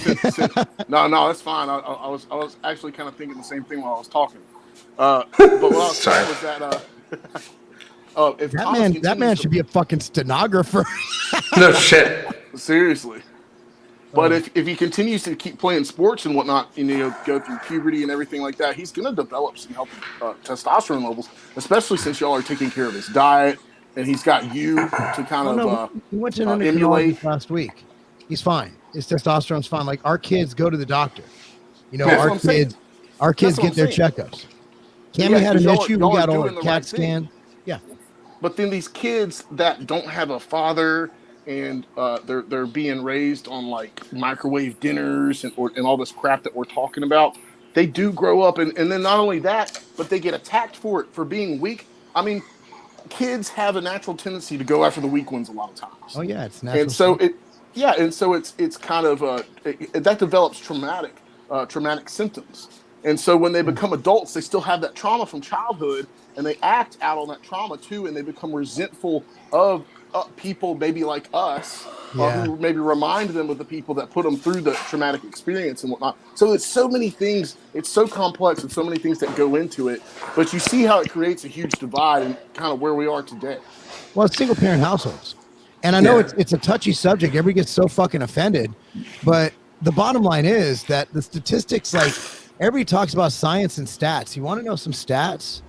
No, that's fine. I was actually kind of thinking the same thing while I was talking. But what I was saying was that if that man should be a fucking stenographer. No shit. Seriously. But if he continues to keep playing sports and whatnot, go through puberty and everything like that, he's going to develop some healthy testosterone levels, especially since y'all are taking care of his diet, and he's got you to kind of he went to an emulate. Last week. He's fine. His testosterone's fine. Like our kids go to the doctor. Our kids get their checkups. Cammy had an issue. We got all the CAT scan. Yeah. But then these kids that don't have a father, and they're being raised on like microwave dinners and all this crap that we're talking about, they do grow up, and then not only that, but they get attacked for that weak. I mean, kids have a natural tendency to go after the weak ones a lot of times. Oh yeah, it's natural. And so it's kind of that develops traumatic symptoms. And so when they become adults, they still have that trauma from childhood, and they act out on that trauma too, and they become resentful of people maybe like us, who maybe remind them of the people that put them through the traumatic experience and whatnot. So it's so many things. It's so complex, and so many things that go into it. But you see how it creates a huge divide and kind of where we are today. Well, it's single parent households. And I know it's a touchy subject. Everybody gets so fucking offended. But the bottom line is that the statistics, like everybody talks about science and stats. You want to know some stats?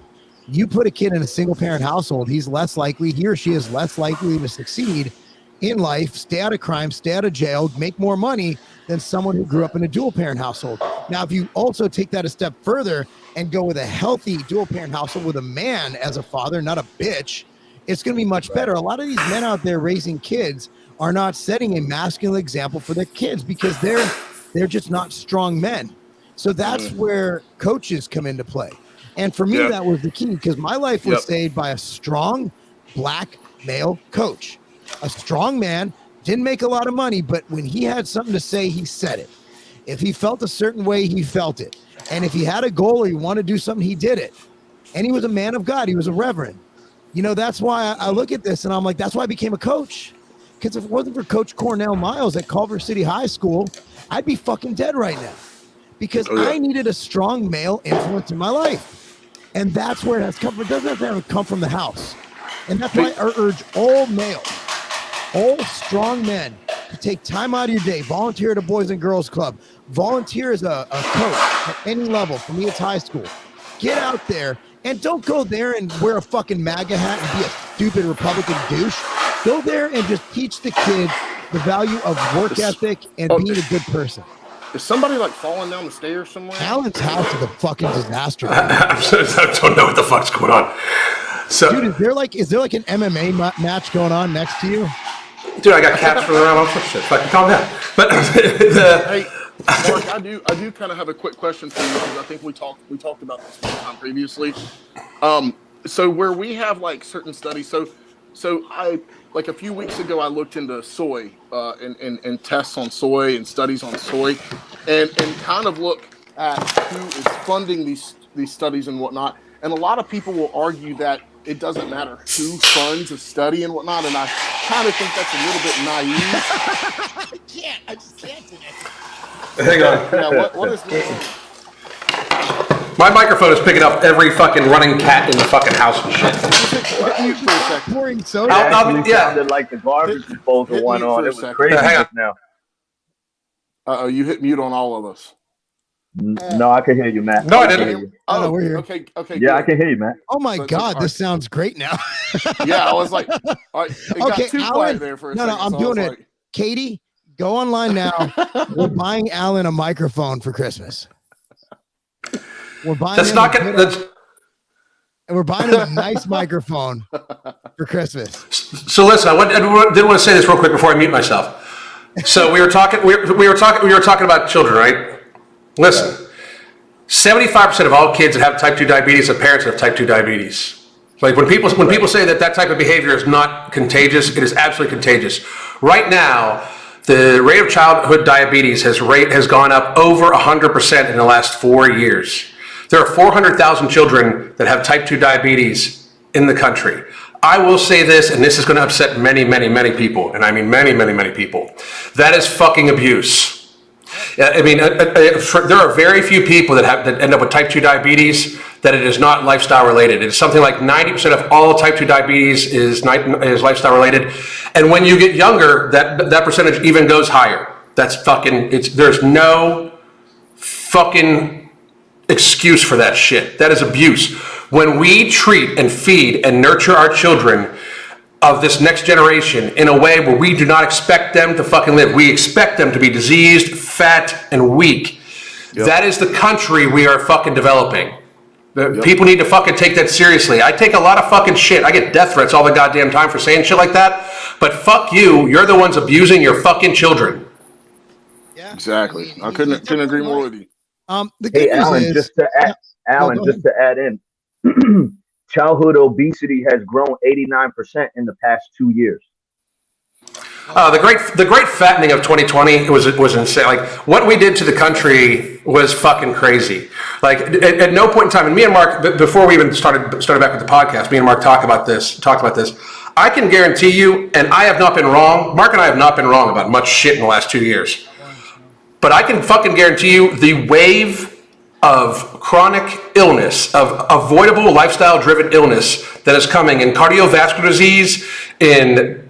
You put a kid in a single parent household, he or she is less likely to succeed in life, stay out of crime, stay out of jail, make more money than someone who grew up in a dual parent household. Now, if you also take that a step further and go with a healthy dual parent household with a man as a father, not a bitch, it's going to be much better. A lot of these men out there raising kids are not setting a masculine example for their kids because they're just not strong men. So that's where coaches come into play. And for me, that was the key, because my life was saved by a strong black male coach. A strong man, didn't make a lot of money, but when he had something to say, he said it. If he felt a certain way, he felt it. And if he had a goal or he wanted to do something, he did it. And he was a man of God. He was a reverend. That's why I look at this and I'm like, that's why I became a coach. Because if it wasn't for Coach Cornell Miles at Culver City High School, I'd be fucking dead right now. Because I needed a strong male influence in my life. And that's where it has come from. It doesn't have to come from the house. And that's why I urge all males, all strong men, to take time out of your day, volunteer at a Boys and Girls Club, volunteer as a coach at any level. For me, it's high school. Get out there, and don't go there and wear a fucking MAGA hat and be a stupid Republican douche. Go there and just teach the kids the value of work ethic and being a good person. Is somebody like falling down the stairs somewhere? Alan's house is a fucking disaster. I don't know what the fuck's going on. So, dude, is there like an MMA match going on next to you? Dude, I got cats running around all sorts of shit. Fucking calm down. But hey, Mark, I do kind of have a quick question for you, because I think we talked about this one time previously. So where we have like certain studies, so I, like a few weeks ago, I looked into soy and tests on soy and studies on soy, and kind of look at who is funding these studies and whatnot. And a lot of people will argue that it doesn't matter who funds a study and whatnot. And I kind of think that's a little bit naive. I just can't today. Hang on. Yeah, what is going on? My microphone is picking up every fucking running cat in the fucking house and shit. Hit mute for a second. Pouring soda. It actually yeah. sounded like the garbage disposal hit went mute on. for a It was second. crazy Hang on. just now. Uh-oh, you hit mute on all of us. No, I can hear you, Matt. No, I can didn't. hear you. Oh, no, we're here. Okay, Yeah, good. I can hear you, Matt. Oh my So- God, so- this sounds great now. Yeah, I was like, all right, it got Okay, too Alan, quiet there for a no, second. I'm so I doing was it. like, Katie, go online now. We're buying Alan a microphone for Christmas. We're buying That's him not a gonna. good- That's, and we're buying him a nice microphone for Christmas. so listen, I did want to say this real quick before I mute myself. So we were talking about children, right? Listen, 75% of all kids that have type 2 diabetes have parents that have type 2 diabetes. Like when people say that type of behavior is not contagious, it is absolutely contagious. Right now, the rate of childhood diabetes has gone up over 100% in the last 4 years. There are 400,000 children that have type 2 diabetes in the country. I will say this, and this is going to upset many, many, many people, and I mean many, many, many people. That is fucking abuse. I mean, there are very few people that end up with type 2 diabetes that it is not lifestyle related. It's something like 90% of all type 2 diabetes is lifestyle related. And when you get younger, that percentage even goes higher. That's fucking, there's no fucking excuse for that shit. That is abuse. When we treat and feed and nurture our children of this next generation in a way where we do not expect them to fucking live, we expect them to be diseased, fat, and weak. Yep. That is the country we are fucking developing. Yep. People need to fucking take that seriously. I take a lot of fucking shit. I get death threats all the goddamn time for saying shit like that. But fuck you. You're the ones abusing your fucking children. Yeah, exactly. I couldn't agree more with you. The good news Alan, is, just to add in, childhood obesity has grown 89% in the past 2 years. The great fattening of 2020 was insane. Like what we did to the country was fucking crazy. Like at no point in time, and me and Mark, before we even started back with the podcast, me and Mark talked about this. I can guarantee you, and I have not been wrong. Mark and I have not been wrong about much shit in the last 2 years. But I can fucking guarantee you the wave of chronic illness, of avoidable lifestyle-driven illness that is coming in cardiovascular disease, in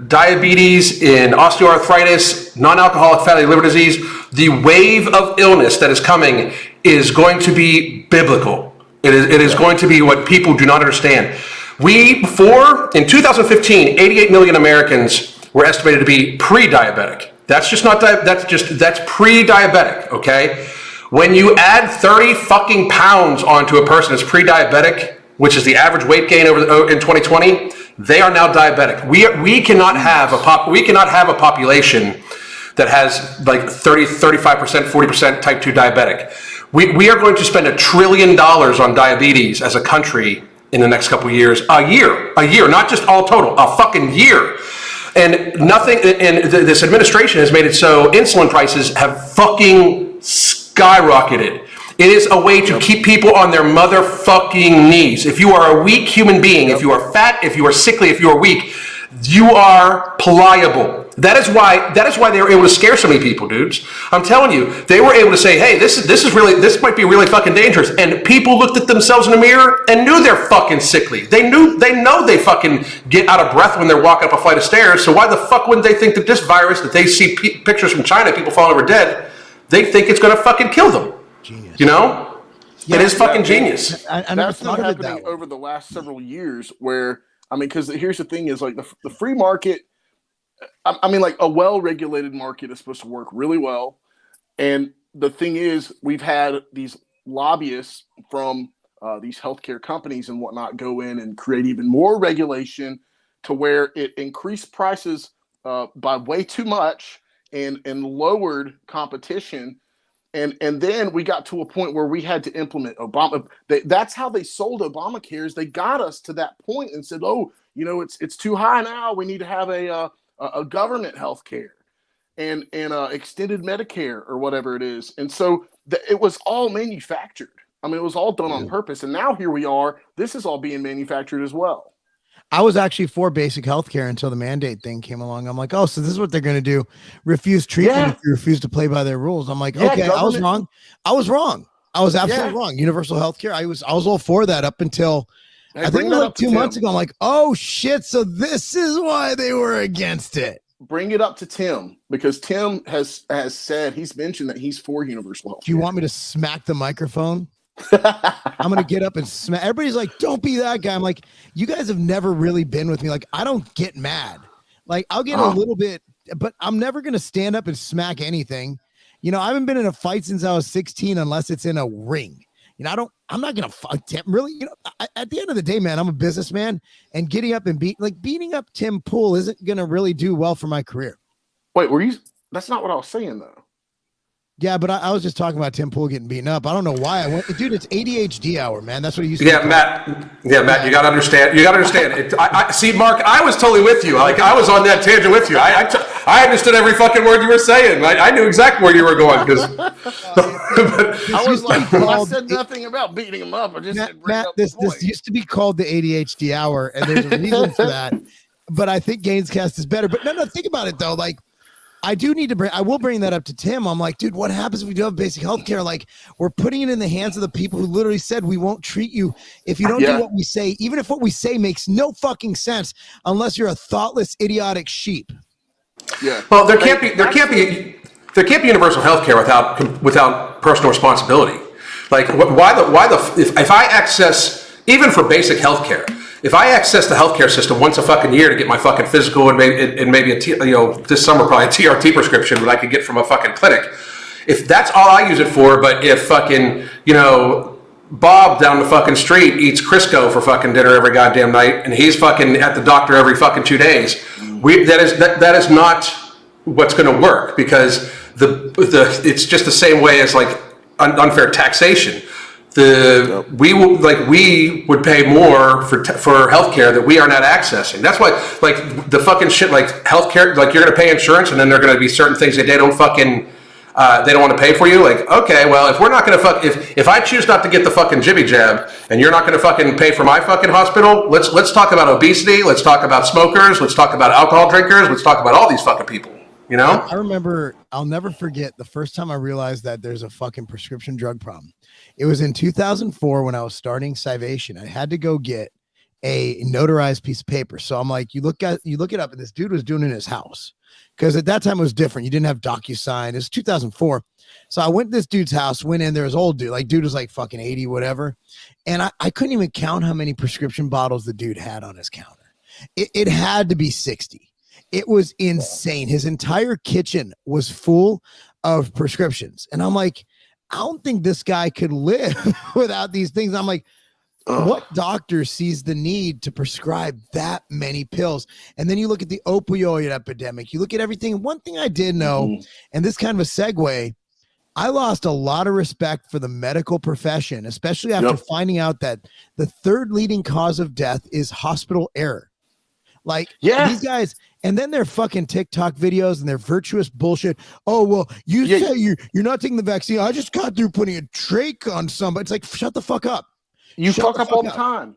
diabetes, in osteoarthritis, non-alcoholic fatty liver disease, the wave of illness that is coming is going to be biblical. It is going to be what people do not understand. In 2015, 88 million Americans were estimated to be pre-diabetic. That's pre-diabetic, okay? When you add 30 fucking pounds onto a person that's pre-diabetic, which is the average weight gain in 2020, they are now diabetic. We cannot have a population that has like 30, 35%, 40% type 2 diabetic. We are going to spend $1 trillion on diabetes as a country in the next couple of years. A year, not just all total, a fucking year. And this administration has made it so insulin prices have fucking skyrocketed. It is a way to keep people on their motherfucking knees. If you are a weak human being, if you are fat, if you are sickly, if you are weak, you are pliable. That is why they were able to scare so many people, dudes. I'm telling you, they were able to say, "Hey, this might be really fucking dangerous." And people looked at themselves in the mirror and knew they're fucking sickly. They know they fucking get out of breath when they're walking up a flight of stairs. So why the fuck wouldn't they think that this virus that they see pictures from China, people falling over dead, they think it's going to fucking kill them? Genius. You know? Yeah, it is fucking genius. That's been happening over the last several years where, I mean, because here's the thing is like the free market, I mean, like a well-regulated market is supposed to work really well. And the thing is, we've had these lobbyists from these healthcare companies and whatnot go in and create even more regulation to where it increased prices by way too much and lowered competition. And then we got to a point where we had to implement Obama. That's how they sold Obamacare. Is they got us to that point and said, "Oh, you know, it's too high now. We need to have a government health care and extended Medicare or whatever it is." And so it was all manufactured. I mean, it was all done on purpose. And now here we are. This is all being manufactured as well. I was actually for basic health care until the mandate thing came along. I'm like, oh, so this is what they're going to do. Refuse treatment if you refuse to play by their rules. I'm like, okay, I was wrong. I was absolutely wrong. Universal health care. I was all for that up until I think like 2 months ago. I'm like, oh shit. So this is why they were against it. Bring it up to Tim, because Tim has said, he's mentioned that he's for universal health care. Do you want me to smack the microphone? I'm gonna get up and smack. Everybody's like, don't be that guy. I'm like, you guys have never really been with me. Like, I don't get mad. Like, I'll get a little bit, but I'm never gonna stand up and smack anything. You know, I haven't been in a fight since I was 16 unless it's in a ring. You know, I'm not gonna fight Tim. Really, you know, at the end of the day, man, I'm a businessman, and getting up and beating up Tim Pool isn't gonna really do well for my career. Wait, that's not what I was saying though. Yeah, but I was just talking about Tim Pool getting beaten up. I don't know why I went. Dude, it's ADHD hour, man. That's what he used to Yeah, Matt, you got to understand. You got to understand. I see, Mark, I was totally with you. Like, I was on that tangent with you. I understood every fucking word you were saying. I knew exactly where you were going. Because I was like, I said nothing about beating him up. I just said, Matt, this used to be called the ADHD hour, and there's a reason for that. But I think Gainzcast is better. But no, think about it, though. Like, I will bring that up to Tim. I'm like, dude, what happens if we do have basic health care? Like, we're putting it in the hands of the people who literally said we won't treat you if you don't do what we say, even if what we say makes no fucking sense, unless you're a thoughtless, idiotic sheep. Yeah. Well, there can't be universal health care without personal responsibility. Like, if I access, even for basic health care, if I access the healthcare system once a fucking year to get my fucking physical and maybe this summer probably a TRT prescription that I could get from a fucking clinic, if that's all I use it for, but if fucking, Bob down the fucking street eats Crisco for fucking dinner every goddamn night and he's fucking at the doctor every fucking 2 days, that is not what's going to work, because it's just the same way as like unfair taxation. We would pay more for healthcare that we are not accessing. That's why, like, the fucking shit, like healthcare, like you're going to pay insurance, and then there are going to be certain things that they don't want to pay for you. Like, okay, well, if we're not going to if I choose not to get the fucking jibby jab, and you're not going to fucking pay for my fucking hospital, let's talk about obesity. Let's talk about smokers. Let's talk about alcohol drinkers. Let's talk about all these fucking people. You know? I remember, I'll never forget the first time I realized that there's a fucking prescription drug problem. It was in 2004 when I was starting Scivation. I had to go get a notarized piece of paper. So I'm like, you look it up, and this dude was doing it in his house. Because at that time it was different. You didn't have DocuSign. It was 2004. So I went to this dude's house, went in, there was old dude. Like, dude was like fucking 80, whatever. And I couldn't even count how many prescription bottles the dude had on his counter. It had to be 60. It was insane. His entire kitchen was full of prescriptions. And I'm like, I don't think this guy could live without these things. I'm like, what doctor sees the need to prescribe that many pills? And then you look at the opioid epidemic. You look at everything. One thing I did know, and this kind of a segue, I lost a lot of respect for the medical profession, especially after finding out that the third leading cause of death is hospital error. Like, these guys, and then their fucking TikTok videos and their virtuous bullshit. Oh, well, you say you're not taking the vaccine. I just got through putting a trach on somebody. It's like, shut the fuck up. You fuck up all the time.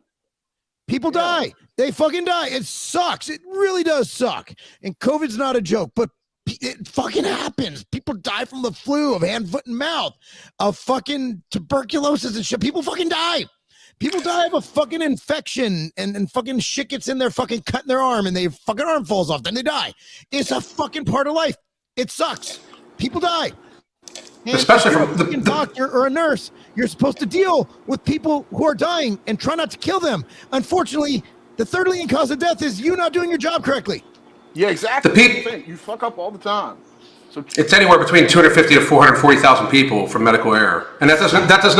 People die. They fucking die. It sucks. It really does suck. And COVID's not a joke, but it fucking happens. People die from the flu, of hand, foot, and mouth, of fucking tuberculosis and shit. People fucking die. People die of a fucking infection and fucking shit gets in their fucking cut in their arm and their fucking arm falls off. Then they die. It's a fucking part of life. It sucks. People die. And especially if you're from a fucking doctor or a nurse, you're supposed to deal with people who are dying and try not to kill them. Unfortunately, the third leading cause of death is you not doing your job correctly. Yeah, exactly. You fuck up all the time. So it's anywhere between 250 to 440,000 people from medical error, and that does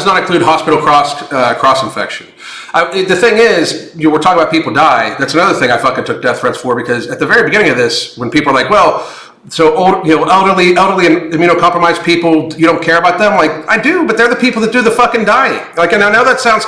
not include hospital cross infection. The thing is, we're talking about people die. That's another thing I fucking took death threats for, because at the very beginning of this, when people are like, well, so elderly and immunocompromised people, you don't care about them? Like, I do, but they're the people that do the fucking dying. Like, and I know that sounds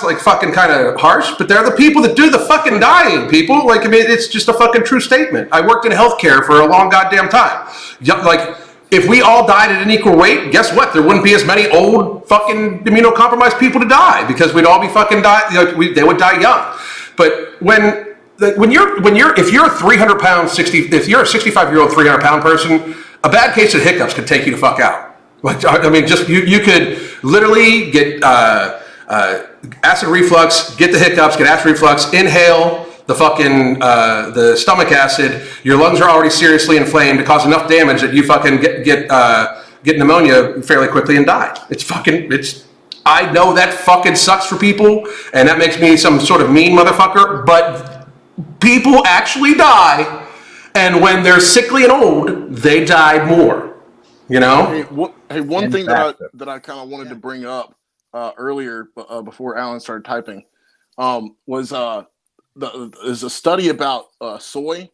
like fucking kind of harsh, but they're the people that do the fucking dying, people. Like, I mean, it's just a fucking true statement. I worked in healthcare for a long goddamn time. Like, if we all died at an equal rate, guess what? There wouldn't be as many old fucking immunocompromised people to die because we'd all be fucking die. They would die young. But if you're a 300 pound, if you're a 65-year-old 300 pound person, a bad case of hiccups could take you the fuck out. Like, I mean, just you could literally get acid reflux, get the hiccups, get acid reflux, inhale the fucking the stomach acid. Your lungs are already seriously inflamed to cause enough damage that you fucking get pneumonia fairly quickly and die. I know that fucking sucks for people, and that makes me some sort of mean motherfucker, but people actually die, and when they're sickly and old, they die more. You know? One thing that I kind of wanted to bring up earlier before Alan started typing was there's a study about soy,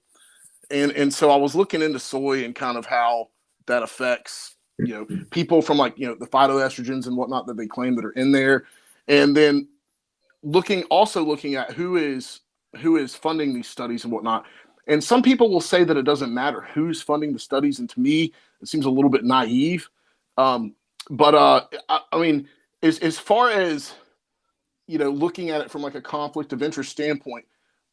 and so I was looking into soy and kind of how that affects people from the phytoestrogens and whatnot that they claim that are in there, and then looking at who is funding these studies and whatnot. And some people will say that it doesn't matter who's funding the studies, and to me it seems a little bit naive. But I mean, as far as looking at it from like a conflict of interest standpoint,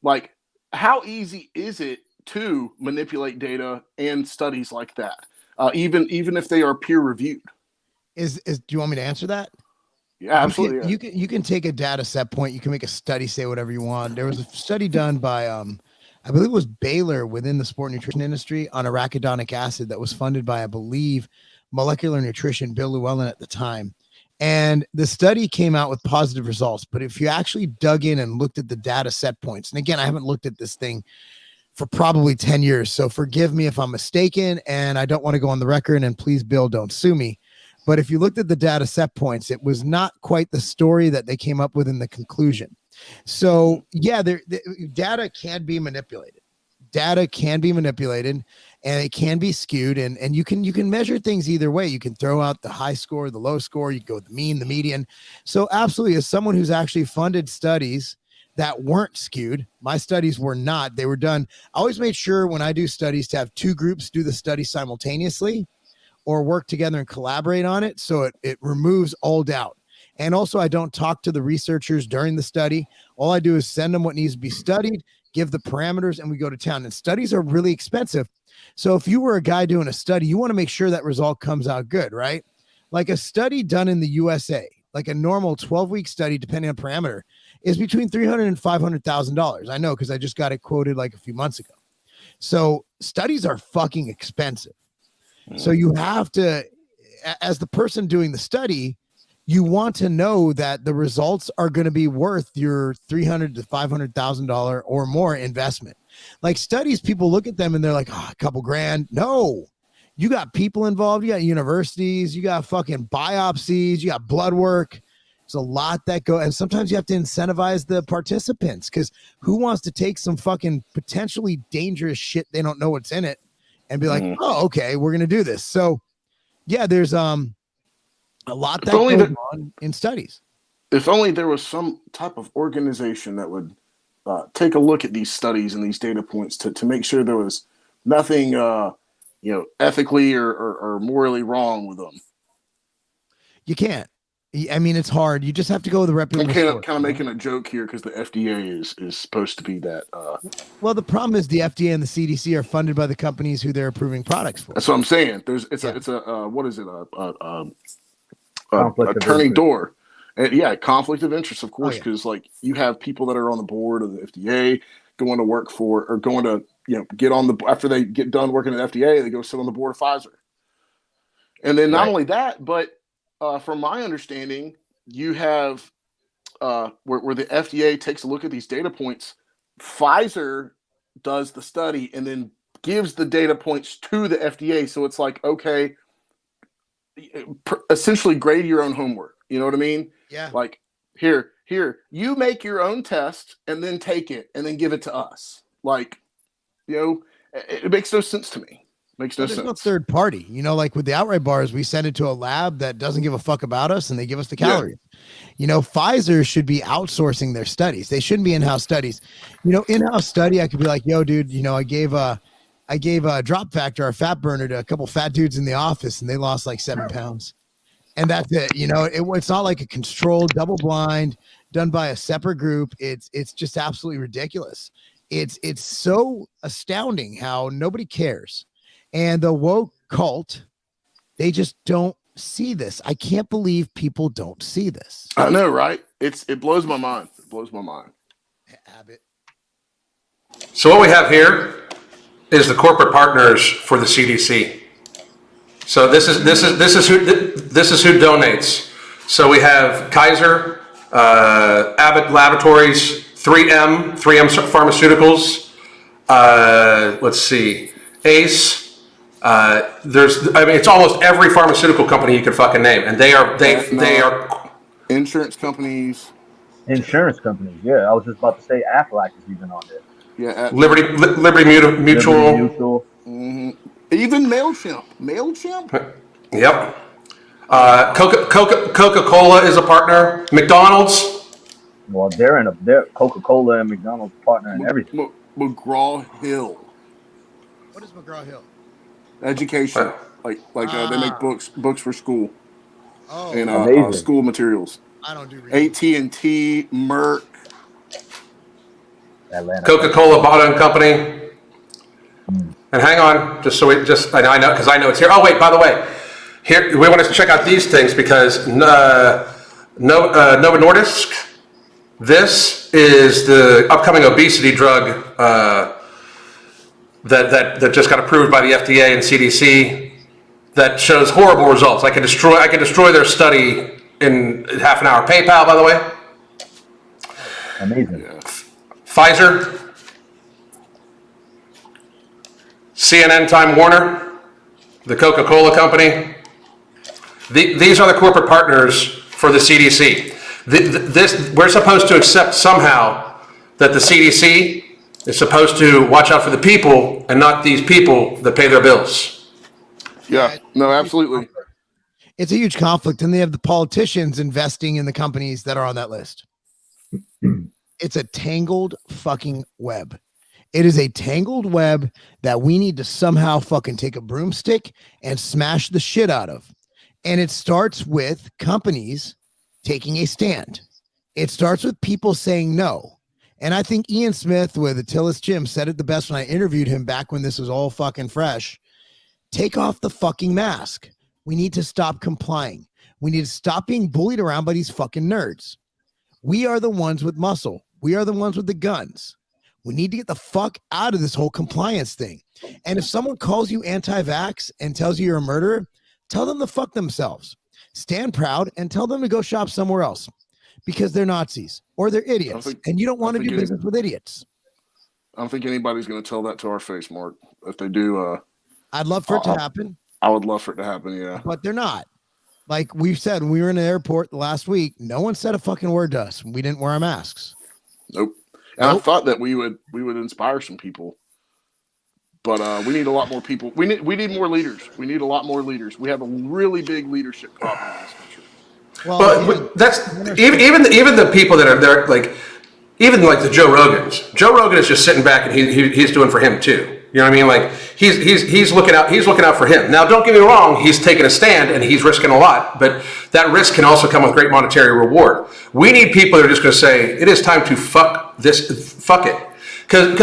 like how easy is it to manipulate data and studies like that, even if they are peer reviewed? Do you want me to answer that? Yeah, absolutely. You can take a data set point. You can make a study, say whatever you want. There was a study done by I believe it was Baylor within the sport nutrition industry on arachidonic acid that was funded by, I believe, Molecular Nutrition, Bill Llewellyn at the time. And the study came out with positive results. But if you actually dug in and looked at the data set points, and again, I haven't looked at this thing for probably 10 years. So forgive me if I'm mistaken, and I don't want to go on the record, and please, Bill, don't sue me. But if you looked at the data set points, it was not quite the story that they came up with in the conclusion. So yeah, the data can be manipulated. Data can be manipulated, and it can be skewed, and you can measure things either way. You can throw out the high score, the low score, you go with the mean, the median. So absolutely, as someone who's actually funded studies that weren't skewed, my studies were not. They were done. I always made sure when I do studies to have two groups do the study simultaneously or work together and collaborate on it, so it removes all doubt. And also, I don't talk to the researchers during the study. All I do is send them what needs to be studied, give the parameters, and we go to town. And studies are really expensive. So if you were a guy doing a study, you want to make sure that result comes out good, right? Like a study done in the USA, like a normal 12-week study, depending on parameter, is between $300,000 and $500,000. I know, because I just got it quoted like a few months ago. So studies are fucking expensive. So you have to, as the person doing the study, you want to know that the results are going to be worth your $300,000 to $500,000 or more investment. Like studies, people look at them and they're like, a couple grand. No, you got people involved. You got universities, you got fucking biopsies, you got blood work. There's a lot that go. And sometimes you have to incentivize the participants, because who wants to take some fucking potentially dangerous shit they don't know what's in it and be like, oh, okay, we're going to do this. So yeah, there's a lot that goes on in studies. If only there was some type of organization that would take a look at these studies and these data points to make sure there was nothing, ethically or morally wrong with them. You can't. I mean, it's hard. You just have to go with the reputable. I'm kind of making a joke here because the FDA is supposed to be that. Well, the problem is the FDA and the CDC are funded by the companies who they're approving products for. That's what I'm saying. It's a what is it? A turning door. And conflict of interest, of course, because like you have people that are on the board of the FDA going to work for, or going to get on the, after they get done working at FDA, they go sit on the board of Pfizer. And then not only that, but from my understanding, you have where the FDA takes a look at these data points. Pfizer does the study and then gives the data points to the FDA. So it's like, okay, essentially grade your own homework. You know what I mean? Yeah. Like here, you make your own test and then take it and then give it to us. Like, it makes no sense to me. Makes no sense. There's no third party. Like with the outright bars, we send it to a lab that doesn't give a fuck about us, and they give us the calories. Pfizer should be outsourcing their studies. They shouldn't be in-house studies. In-house study, I could be like, yo, dude, I I gave Drop Factor, our fat burner, to a couple fat dudes in the office, and they lost like 7 pounds. And that's it. You know, it's not like a controlled double blind done by a separate group. It's just absolutely ridiculous. It's so astounding how nobody cares. And the woke cult, they just don't see this. I can't believe people don't see this. I know, right? It blows my mind. It blows my mind. Abbott. So what we have here is the corporate partners for the CDC. So this is who donates. So we have Kaiser, Abbott Laboratories, 3M Pharmaceuticals. Let's see, ACE. It's almost every pharmaceutical company you could fucking name, and they are insurance companies. Insurance companies, yeah. I was just about to say Aflac is even on there. Yeah, Liberty Mutual. Mm-hmm. Even MailChimp. Yep. Coca-Cola is a partner. McDonald's. Well, they're Coca-Cola and McDonald's partner and everything. McGraw-Hill. What is McGraw-Hill? Education. Like they make books for school. Oh, and school materials. I don't do reading. AT&T, Merck. Atlanta. Coca-Cola Bottle Company. And hang on, I know because I know it's here. Oh wait, by the way, here we want to check out these things because Novo Nordisk. This is the upcoming obesity drug that just got approved by the FDA and CDC that shows horrible results. I can destroy their study in half an hour. PayPal, by the way. Amazing. Yeah. Pfizer. CNN, Time Warner, the Coca-Cola Company. These are the corporate partners for the CDC. We're supposed to accept somehow that the CDC is supposed to watch out for the people and not these people that pay their bills. Yeah, no, absolutely. It's a huge conflict, and they have the politicians investing in the companies that are on that list. It's a tangled fucking web. It is a tangled web that we need to somehow fucking take a broomstick and smash the shit out of. And it starts with companies taking a stand. It starts with people saying no. And I think Ian Smith with Attila's Gym said it the best when I interviewed him back when this was all fucking fresh. Take off the fucking mask. We need to stop complying. We need to stop being bullied around by these fucking nerds. We are the ones with muscle. We are the ones with the guns. We need to get the fuck out of this whole compliance thing. And if someone calls you anti-vax and tells you you're a murderer, tell them to fuck themselves. Stand proud and tell them to go shop somewhere else because they're Nazis or they're idiots. And you don't want to do business with idiots. I don't think anybody's going to tell that to our face, Mark. If they do, I'd love for it to happen. I would love for it to happen, yeah. But they're not. Like we've said, when we were in the airport last week, no one said a fucking word to us. We didn't wear our masks. Nope. And I thought that we would inspire some people, but we need a lot more people. We need more leaders. We need a lot more leaders. We have a really big leadership problem in this country. Well, but that's even the people that are there, like even like the Joe Rogans. Joe Rogan is just sitting back and he's doing for him too. You know what I mean? Like he's looking out for him. Now, don't get me wrong. He's taking a stand and he's risking a lot, but that risk can also come with great monetary reward. We need people that are just going to say it is time to fuck it. Because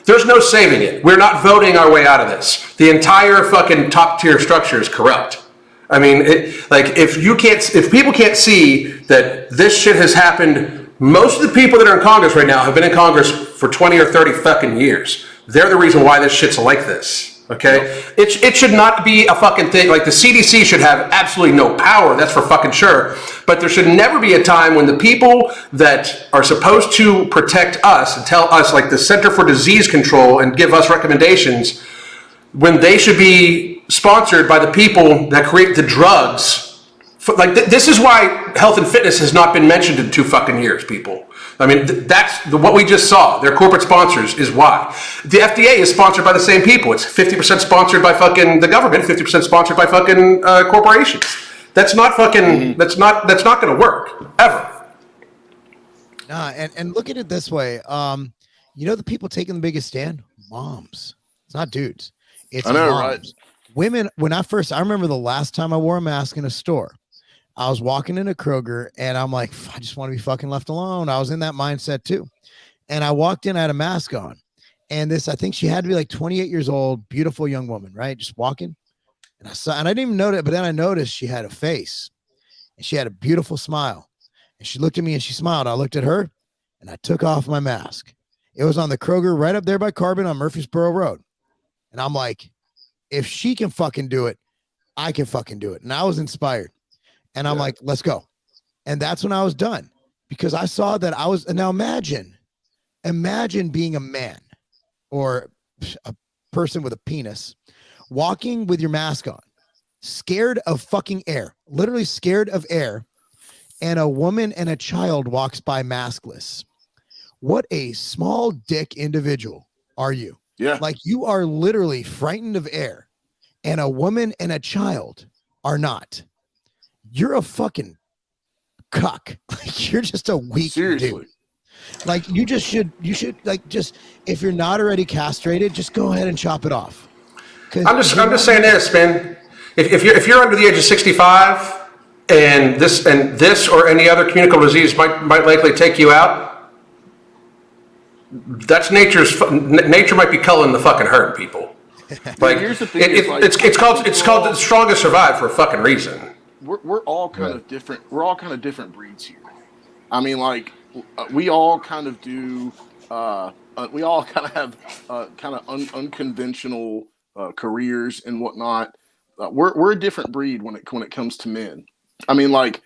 there's no saving it. We're not voting our way out of this. The entire fucking top tier structure is corrupt. I mean, if people can't see that this shit has happened, most of the people that are in Congress right now have been in Congress for 20 or 30 fucking years. They're the reason why this shit's like this. Okay? It should not be a fucking thing. Like the CDC should have absolutely no power. That's for fucking sure. But there should never be a time when the people that are supposed to protect us and tell us, like the Center for Disease Control, and give us recommendations, when they should be sponsored by the people that create the drugs. This is why health and fitness has not been mentioned in 2 fucking years, people. I mean, that's what we just saw. Their corporate sponsors is why. The FDA is sponsored by the same people. It's 50% sponsored by fucking the government, 50% sponsored by fucking corporations. That's not fucking, that's not going to work, ever. And look at it this way. You know the people taking the biggest stand? Moms. It's not dudes. It's I know, moms. right? Women, I remember the last time I wore a mask in a store. I was walking in a Kroger and I'm like, I just want to be fucking left alone. I was in that mindset too. And I walked in, I had a mask on. And I think she had to be like 28 years old, beautiful young woman, right? Just walking. And I didn't even notice it, but then I noticed she had a face and she had a beautiful smile. And she looked at me and she smiled. I looked at her and I took off my mask. It was on the Kroger right up there by Carbon on Murfreesboro Road. And I'm like, if she can fucking do it, I can fucking do it. And I was inspired. And I'm like, let's go. And that's when I was done, because I saw that now imagine being a man or a person with a penis walking with your mask on, scared of fucking air, literally scared of air. And a woman and a child walks by maskless. What a small dick individual are you? Yeah. Like, you are literally frightened of air, and a woman and a child are not. You're a fucking cuck. Like, you're just a weak dude. Like, you should like, just, if you're not already castrated, just go ahead and chop it off. I'm just saying this, man. If you're under the age of 65 and this or any other communicable disease might likely take you out, that's nature might be culling the fucking herd, people. Like, here's the thing, it's called the strongest survive for a fucking reason. We're all kind of different. We're all kind of different breeds here. I mean, like, we all kind of do. We all kind of have kind of unconventional careers and whatnot. We're a different breed when it comes to men. I mean, like,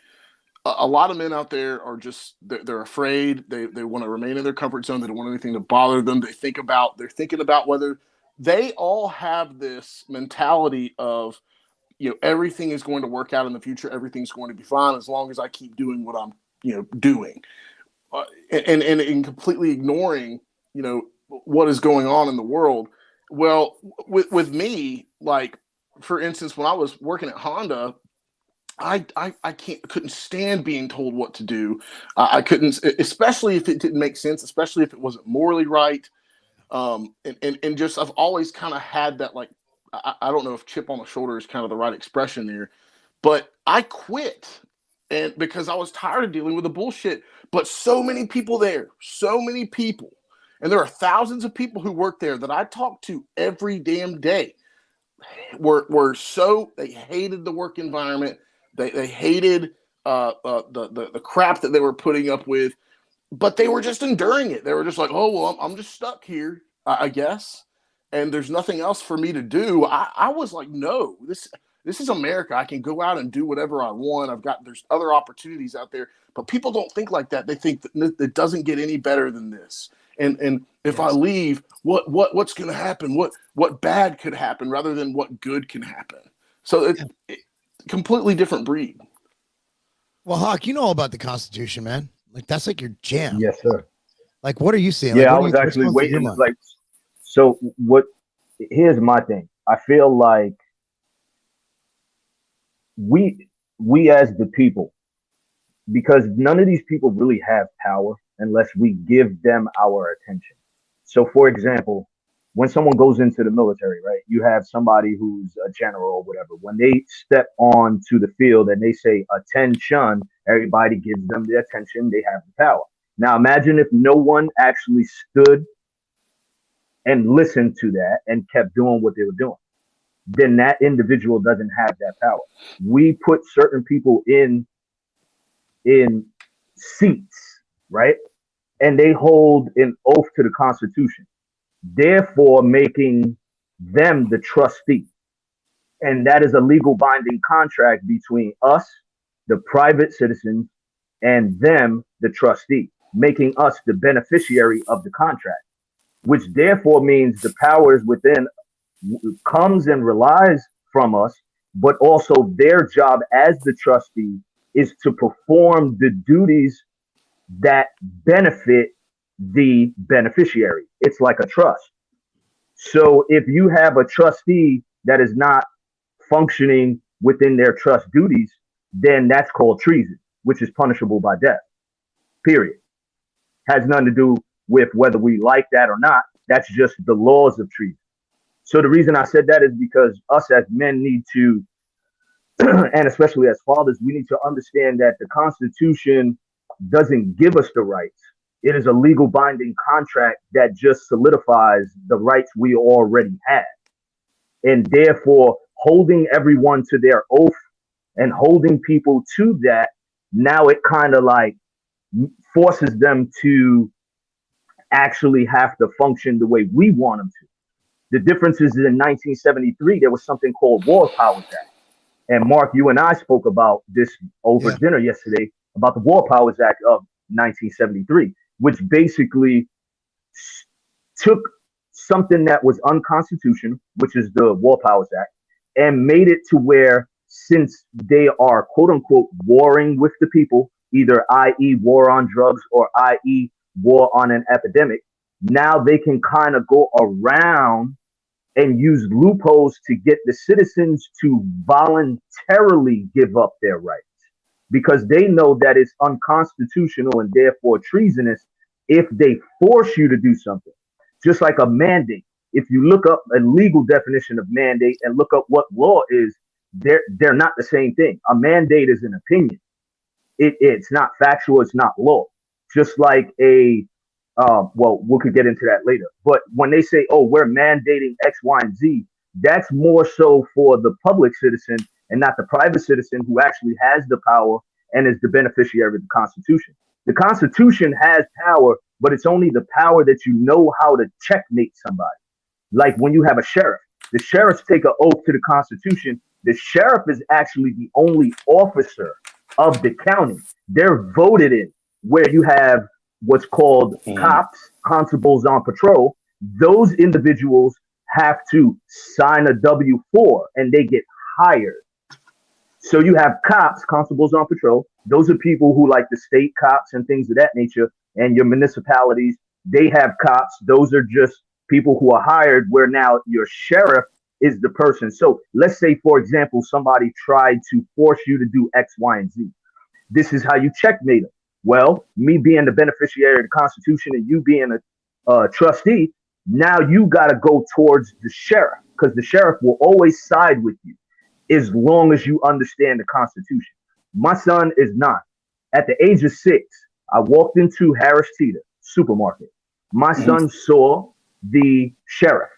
a lot of men out there are just they're afraid. They want to remain in their comfort zone. They don't want anything to bother them. They're thinking about whether they all have this mentality of, everything is going to work out in the future. Everything's going to be fine as long as I keep doing what I'm, doing, and completely ignoring, what is going on in the world. Well, with me, like, for instance, when I was working at Honda, I couldn't stand being told what to do. I couldn't, especially if it didn't make sense, especially if it wasn't morally right. And just, I've always kind of had that, like, I don't know if chip on the shoulder is kind of the right expression there, but I quit, and because I was tired of dealing with the bullshit. But so many people, and there are thousands of people who work there that I talk to every damn day, they hated the work environment. They hated the crap that they were putting up with, but they were just enduring it. They were just like, oh, well, I'm just stuck here, I guess, and there's nothing else for me to do. I was like, no, this is America. I can go out and do whatever I want. There's other opportunities out there, but people don't think like that. They think that it doesn't get any better than this. And if I leave, what's going to happen? What bad could happen rather than what good can happen? So it's completely different breed. Well, Hawk, you know all about the Constitution, man. Like, that's like your jam. Yes, sir. Like, what are you saying? Yeah, like, I was actually waiting. Like, so here's my thing. I feel like we as the people, because none of these people really have power unless we give them our attention. So, for example, when someone goes into the military, right, you have somebody who's a general or whatever. When they step on to the field and they say attention, everybody gives them the attention. They have the power. Now, imagine if no one actually stood and listened to that and kept doing what they were doing. Then that individual doesn't have that power. We put certain people in seats, right? And they hold an oath to the Constitution, therefore making them the trustee. And that is a legal binding contract between us, the private citizens, and them, the trustee, making us the beneficiary of the contract, which therefore means the powers within comes and relies from us, but also their job as the trustee is to perform the duties that benefit the beneficiary. It's like a trust. So if you have a trustee that is not functioning within their trust duties, then that's called treason, which is punishable by death. Period. Has nothing to do with whether we like that or not. That's just the laws of treason. So the reason I said that is because us as men need to, and especially as fathers, we need to understand that the Constitution doesn't give us the rights. It is a legal binding contract that just solidifies the rights we already have. And therefore, holding everyone to their oath and holding people to that, now it kind of like forces them to actually have to function the way we want them to. The difference is in 1973, there was something called War Powers Act. And Mark, you and I spoke about this over dinner yesterday about the War Powers Act of 1973, which basically took something that was unconstitutional, which is the War Powers Act, and made it to where, since they are quote unquote warring with the people, either i.e. war on drugs or i.e. war on an epidemic, now they can kind of go around and use loopholes to get the citizens to voluntarily give up their rights, because they know that it's unconstitutional and therefore treasonous if they force you to do something. Just like a mandate. If you look up a legal definition of mandate and look up what law is, they're not the same thing. A mandate is an opinion. It's not factual. It's not law. Just like well, we could get into that later. But when they say, oh, we're mandating X, Y, and Z, that's more so for the public citizen and not the private citizen who actually has the power and is the beneficiary of the Constitution. The Constitution has power, but it's only the power that you know how to checkmate somebody. Like when you have a sheriff, the sheriffs take an oath to the Constitution. The sheriff is actually the only officer of the county. They're voted in, where you have what's called cops, constables on patrol. Those individuals have to sign a W-4 and they get hired. So you have cops, constables on patrol. Those are people who, like the state cops and things of that nature, and your municipalities, they have cops. Those are just people who are hired, where now your sheriff is the person. So let's say, for example, somebody tried to force you to do X, Y, and Z. This is how you checkmate them. Well, me being the beneficiary of the Constitution and you being a trustee, now you got to go towards the sheriff, because the sheriff will always side with you as long as you understand the Constitution. My son is 9. At the age of 6, I walked into Harris Teeter supermarket. My son saw the sheriff.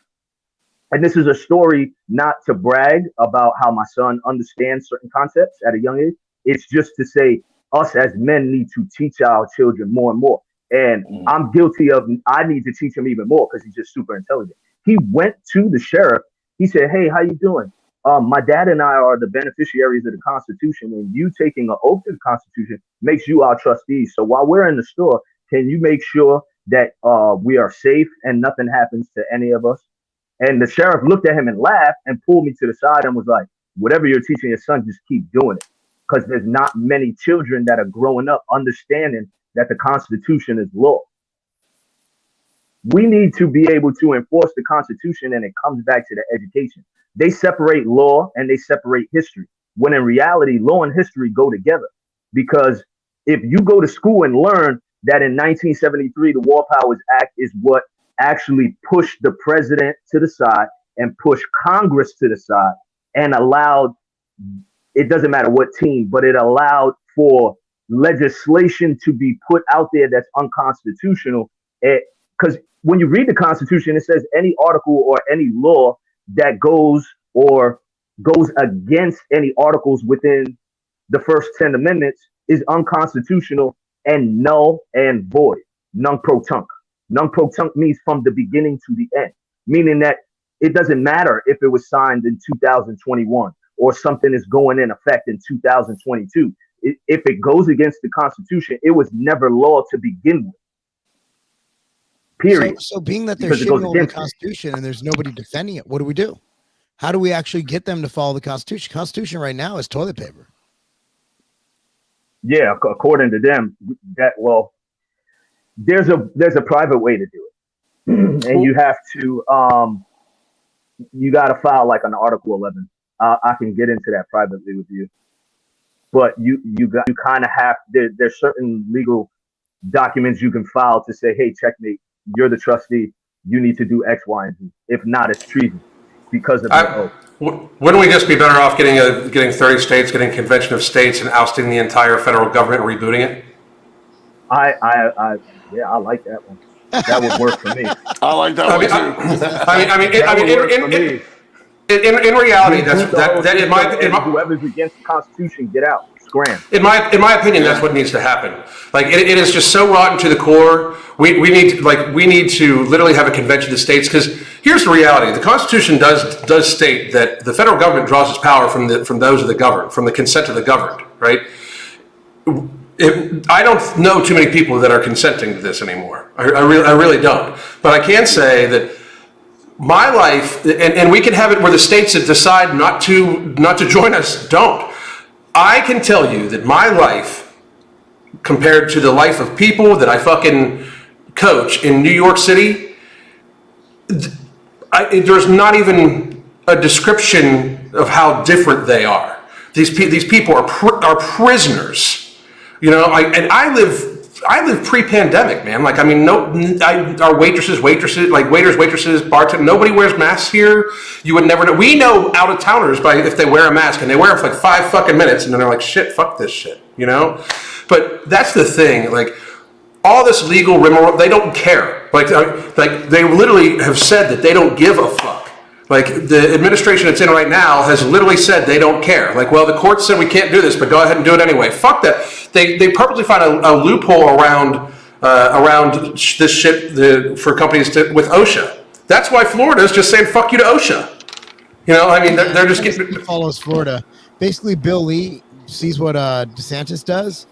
And this is a story not to brag about how my son understands certain concepts at a young age. It's just to say, us as men need to teach our children more and more. And I'm guilty of, I need to teach him even more because he's just super intelligent. He went to the sheriff. He said, hey, how you doing? My dad and I are the beneficiaries of the Constitution, and you taking an oath to the Constitution makes you our trustees. So while we're in the store, can you make sure that we are safe and nothing happens to any of us? And the sheriff looked at him and laughed and pulled me to the side and was like, whatever you're teaching your son, just keep doing it. Because there's not many children that are growing up understanding that the Constitution is law. We need to be able to enforce the Constitution, and it comes back to the education. They separate law and they separate history, when in reality, law and history go together. Because if you go to school and learn that in 1973, the War Powers Act is what actually pushed the president to the side and pushed Congress to the side and allowed, it doesn't matter what team, but it allowed for legislation to be put out there that's unconstitutional. Because when you read the Constitution, it says any article or any law that goes against any articles within the first 10 amendments is unconstitutional and null and void, non-pro-tunc. Non-pro-tunc means from the beginning to the end, meaning that it doesn't matter if it was signed in 2021 or something is going in effect in 2022. If it goes against the Constitution, it was never law to begin with. Period. So being that they're shitting over the Constitution and there's nobody defending it, what do we do? How do we actually get them to follow the Constitution? Constitution right now is toilet paper. Yeah, according to them, there's a private way to do it, and you have to you got to file like an Article 11. I can get into that privately with you, but you kind of have there's certain legal documents you can file to say, hey, checkmate, you're the trustee, you need to do X, Y, and Z. If not, it's treason. because of your oath. Wouldn't we just be better off getting 30 states, getting a convention of states, and ousting the entire federal government and rebooting it? Yeah, I like that one. That would work for me. I like that one too. In reality, whoever's against the Constitution, get out, scram. In my opinion, that's what needs to happen. Like it is just so rotten to the core. We need to literally have a convention of states, because here's the reality: the Constitution does state that the federal government draws its power from those of the governed, from the consent of the governed, right? I don't know too many people that are consenting to this anymore. I really don't. But I can say that my life, and we can have it where the states that decide not to join us don't. I can tell you that my life, compared to the life of people that I fucking coach in New York City, there's not even a description of how different they are. These people are prisoners. You know, I live pre-pandemic, man. Like, I mean, our waitresses, bartenders, nobody wears masks here. You would never know. We know out-of-towners if they wear a mask, and they wear it for like 5 fucking minutes, and then they're like, shit, fuck this shit, you know? But that's the thing, like, all this legal rigmarole, they don't care. Like they literally have said that they don't give a fuck. Like, the administration that's in right now has literally said they don't care. Like, well, the court said we can't do this, but go ahead and do it anyway. Fuck that. They purposely find a loophole around this shit for companies with OSHA. That's why Florida is just saying fuck you to OSHA. You know, I mean, they're just getting... He follows Florida. Basically, Bill Lee sees what DeSantis does,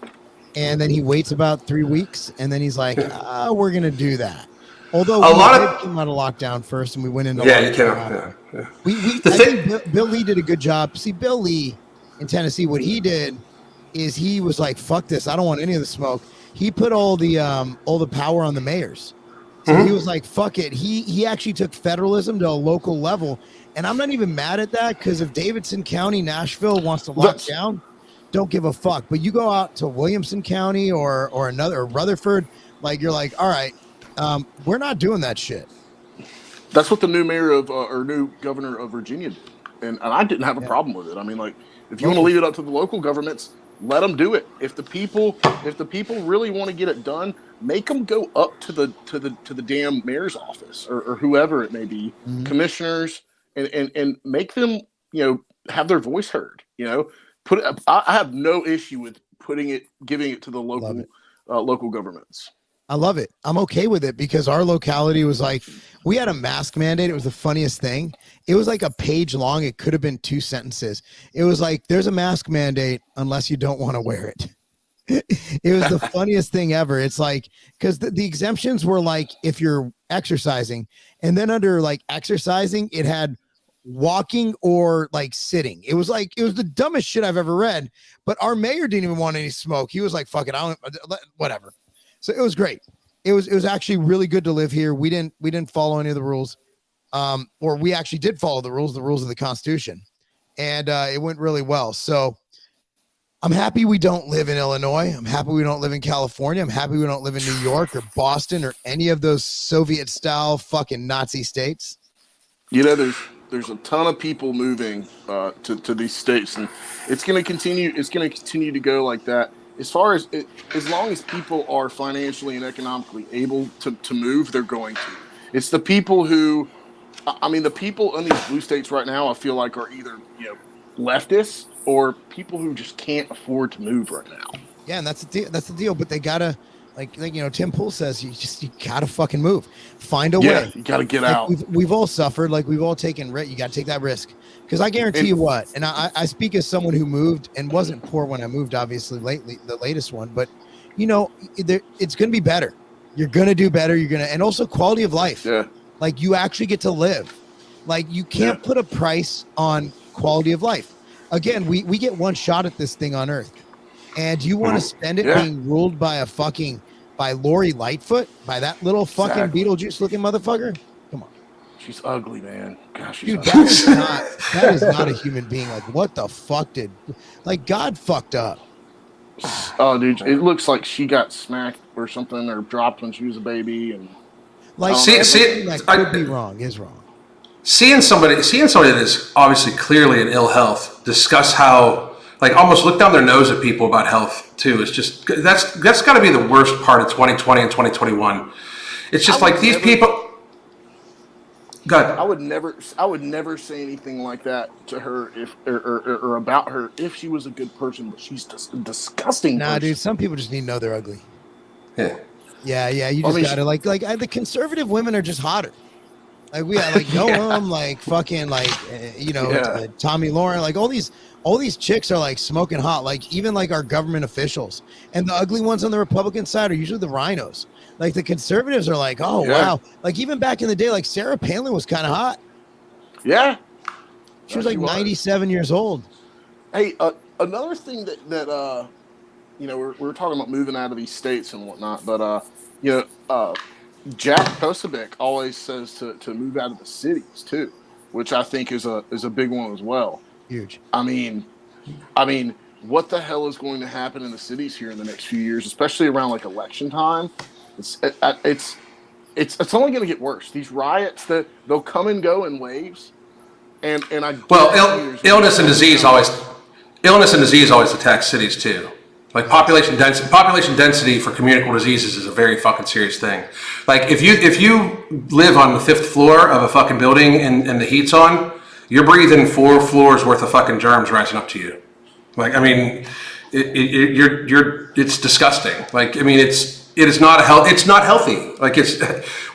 and then he waits about 3 weeks, and then he's like, we're going to do that. Although we came out of lockdown first, and we went into lockdown. I think Bill Lee did a good job. See, Bill Lee in Tennessee, what he did is he was like, "Fuck this! I don't want any of the smoke." He put all the power on the mayors. So he was like, "Fuck it." He actually took federalism to a local level, and I'm not even mad at that, because if Davidson County, Nashville wants to lock down, don't give a fuck. But you go out to Williamson County or Rutherford, like, you're like, all right. We're not doing that shit. That's what the new mayor or new governor of Virginia did, and I didn't have a problem with it. I mean, like, if you want to leave it up to the local governments, let them do it. If the people really want to get it done, make them go up to the damn mayor's office or whoever it may be, commissioners, and make them, you know, have their voice heard. You know, I have no issue with giving it to the local governments. I love it. I'm okay with it, because our locality was like, we had a mask mandate. It was the funniest thing. It was like a page long. It could have been 2 sentences. It was like, there's a mask mandate unless you don't want to wear it. It was the funniest thing ever. It's like, because the exemptions were like, if you're exercising, and then under like exercising, it had walking or like sitting. It was the dumbest shit I've ever read, but our mayor didn't even want any smoke. He was like, fuck it, whatever. So it was great. It was actually really good to live here. We didn't follow any of the rules, or we actually did follow the rules of the Constitution, and it went really well. So I'm happy we don't live in Illinois. I'm happy we don't live in California. I'm happy we don't live in New York or Boston or any of those Soviet-style fucking Nazi states. You know, there's a ton of people moving to these states, and it's going to continue. It's going to continue to go like that. As long as people are financially and economically able to move, they're going to. It's the people who, I mean, the people in these blue states right now, I feel like, are either, you know, leftists or people who just can't afford to move right now. Yeah, and that's the deal. But they gotta, like you know, Tim Pool says, you gotta fucking move, find a way. You gotta get like out. We've all suffered, like we've all taken risk. You gotta take that risk, because I guarantee you what. And I speak as someone who moved and wasn't poor when I moved, obviously the latest one. But you know, it's gonna be better. You're gonna do better. And also quality of life. Yeah. Like, you actually get to live. Like, you can't put a price on quality of life. Again, we get one shot at this thing on Earth, and you want to spend it being ruled by by Lori Lightfoot, by that little fucking Beetlejuice looking motherfucker? Come on. She's ugly, man. Gosh, she's dude, ugly. that is not a human being. Like, what the fuck God fucked up. Oh, dude, it looks like she got smacked or something, or dropped when she was a baby, and like, see, that could be wrong, is wrong. seeing somebody that is obviously clearly in ill health discuss how, like, almost look down their nose at people about health too, is just, that's got to be the worst part of 2020 and 2021. It's just like these people. God, I would never say anything like that to her or about her if she was a good person, but she's just a disgusting person. Dude, some people just need to know they're ugly. yeah. Yeah, you just gotta the conservative women are just hotter. Like we got like Noam, like fucking Tommy Lauren, like all these chicks are like smoking hot. Like even like our government officials, and the ugly ones on the Republican side are usually the rhinos. Like the conservatives are like, wow. Like even back in the day, like Sarah Palin was kind of hot. Yeah, she was like 97 years old. Hey, another thing that we're talking about moving out of these states and whatnot, but Jack Posobiec always says to move out of the cities too, which I think is a big one as well. Huge. I mean, what the hell is going to happen in the cities here in the next few years, especially around like election time? It's only going to get worse. These riots, they'll come and go in waves, and illness and disease always attack cities too. Like population density for communicable diseases is a very fucking serious thing. Like if you live on the 5th floor of a fucking building and the heat's on, you're breathing 4 floors worth of fucking germs rising up to you. Like I mean, it's disgusting. Like I mean, it's not healthy. Like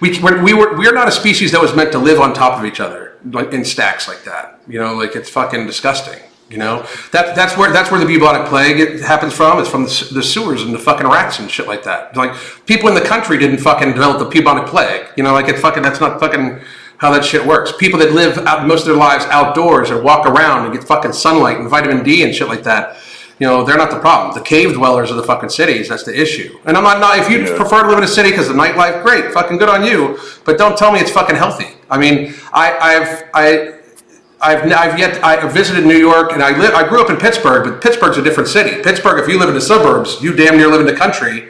we're not a species that was meant to live on top of each other, like in stacks like that. You know, like it's fucking disgusting. You know, that's where the bubonic plague happens from. It's from the sewers and the fucking rats and shit like that. Like people in the country didn't fucking develop the bubonic plague. You know, like that's not fucking how that shit works. People that live out most of their lives outdoors and walk around and get fucking sunlight and vitamin D and shit like that. You know, they're not the problem. The cave dwellers of the fucking cities, that's the issue. And I'm not if you prefer to live in a city because of nightlife, great, fucking good on you. But don't tell me it's fucking healthy. I mean, I visited New York and I grew up in Pittsburgh, but Pittsburgh's a different city. Pittsburgh, if you live in the suburbs, you damn near live in the country.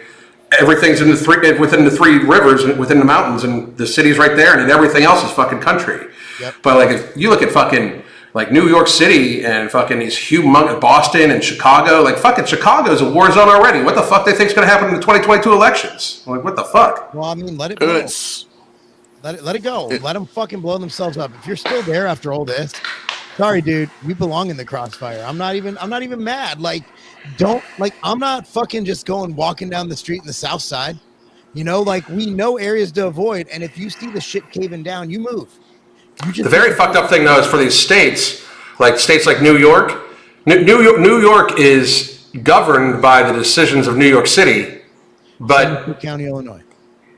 Everything's within the 3 rivers and within the mountains, and the city's right there, and everything else is fucking country. Yep. But like if you look at fucking like New York City and fucking these humongous Boston and Chicago, like fucking Chicago's a war zone already. What the fuck they think's gonna happen in the 2022 elections? Like what the fuck? Well, I mean, let it go. Let it go. Let them fucking blow themselves up. If you're still there after all this, sorry, dude, you belong in the crossfire. I'm not even mad. Like, I'm not fucking just walking down the street in the South Side. You know, like we know areas to avoid, and if you see the shit caving down, you move. The very fucked up thing though is for these states like New York. New York is governed by the decisions of New York City, but County, Illinois.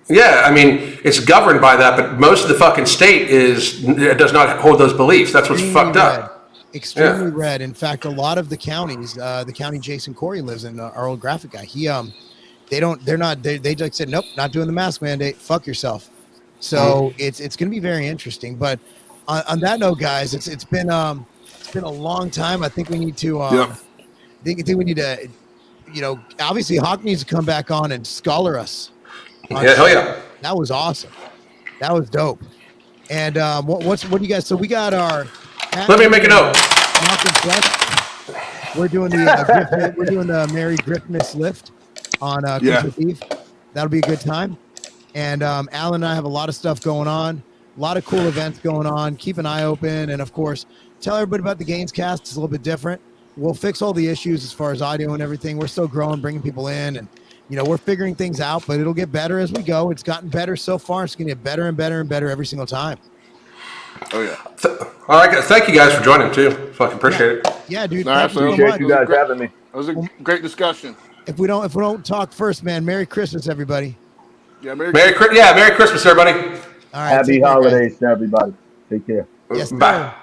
Yeah, I mean, it's governed by that, but most of the fucking state does not hold those beliefs. That's what's fucked up. Extremely red. In fact, a lot of the counties, the county Jason Corey lives in, our old graphic guy, they just said, nope, not doing the mask mandate. Fuck yourself. So it's going to be very interesting. But on that note, guys, it's been a long time. I think we need to, obviously Hawk needs to come back on and scholar us. Yeah, hell yeah. That was awesome. That was dope. And what do you guys? So we got our. Let me make a note. We're doing the Merry Griffmas lift on Christmas Eve. That'll be a good time. And Alan and I have a lot of stuff going on, a lot of cool events going on. Keep an eye open, and of course, tell everybody about the Gainzcast. It's a little bit different. We'll fix all the issues as far as audio and everything. We're still growing, bringing people in, and we're figuring things out, but it'll get better as we go. It's gotten better so far. It's going to get better and better and better every single time. Oh, yeah. All right. Thank you guys for joining, too. Fucking appreciate it. Yeah, dude. No, appreciate you guys having me. That was a great discussion. If we don't talk first, man, Merry Christmas, everybody. Yeah, Merry Christmas, everybody. All right. Happy holidays to everybody. Take care. Yes, bye.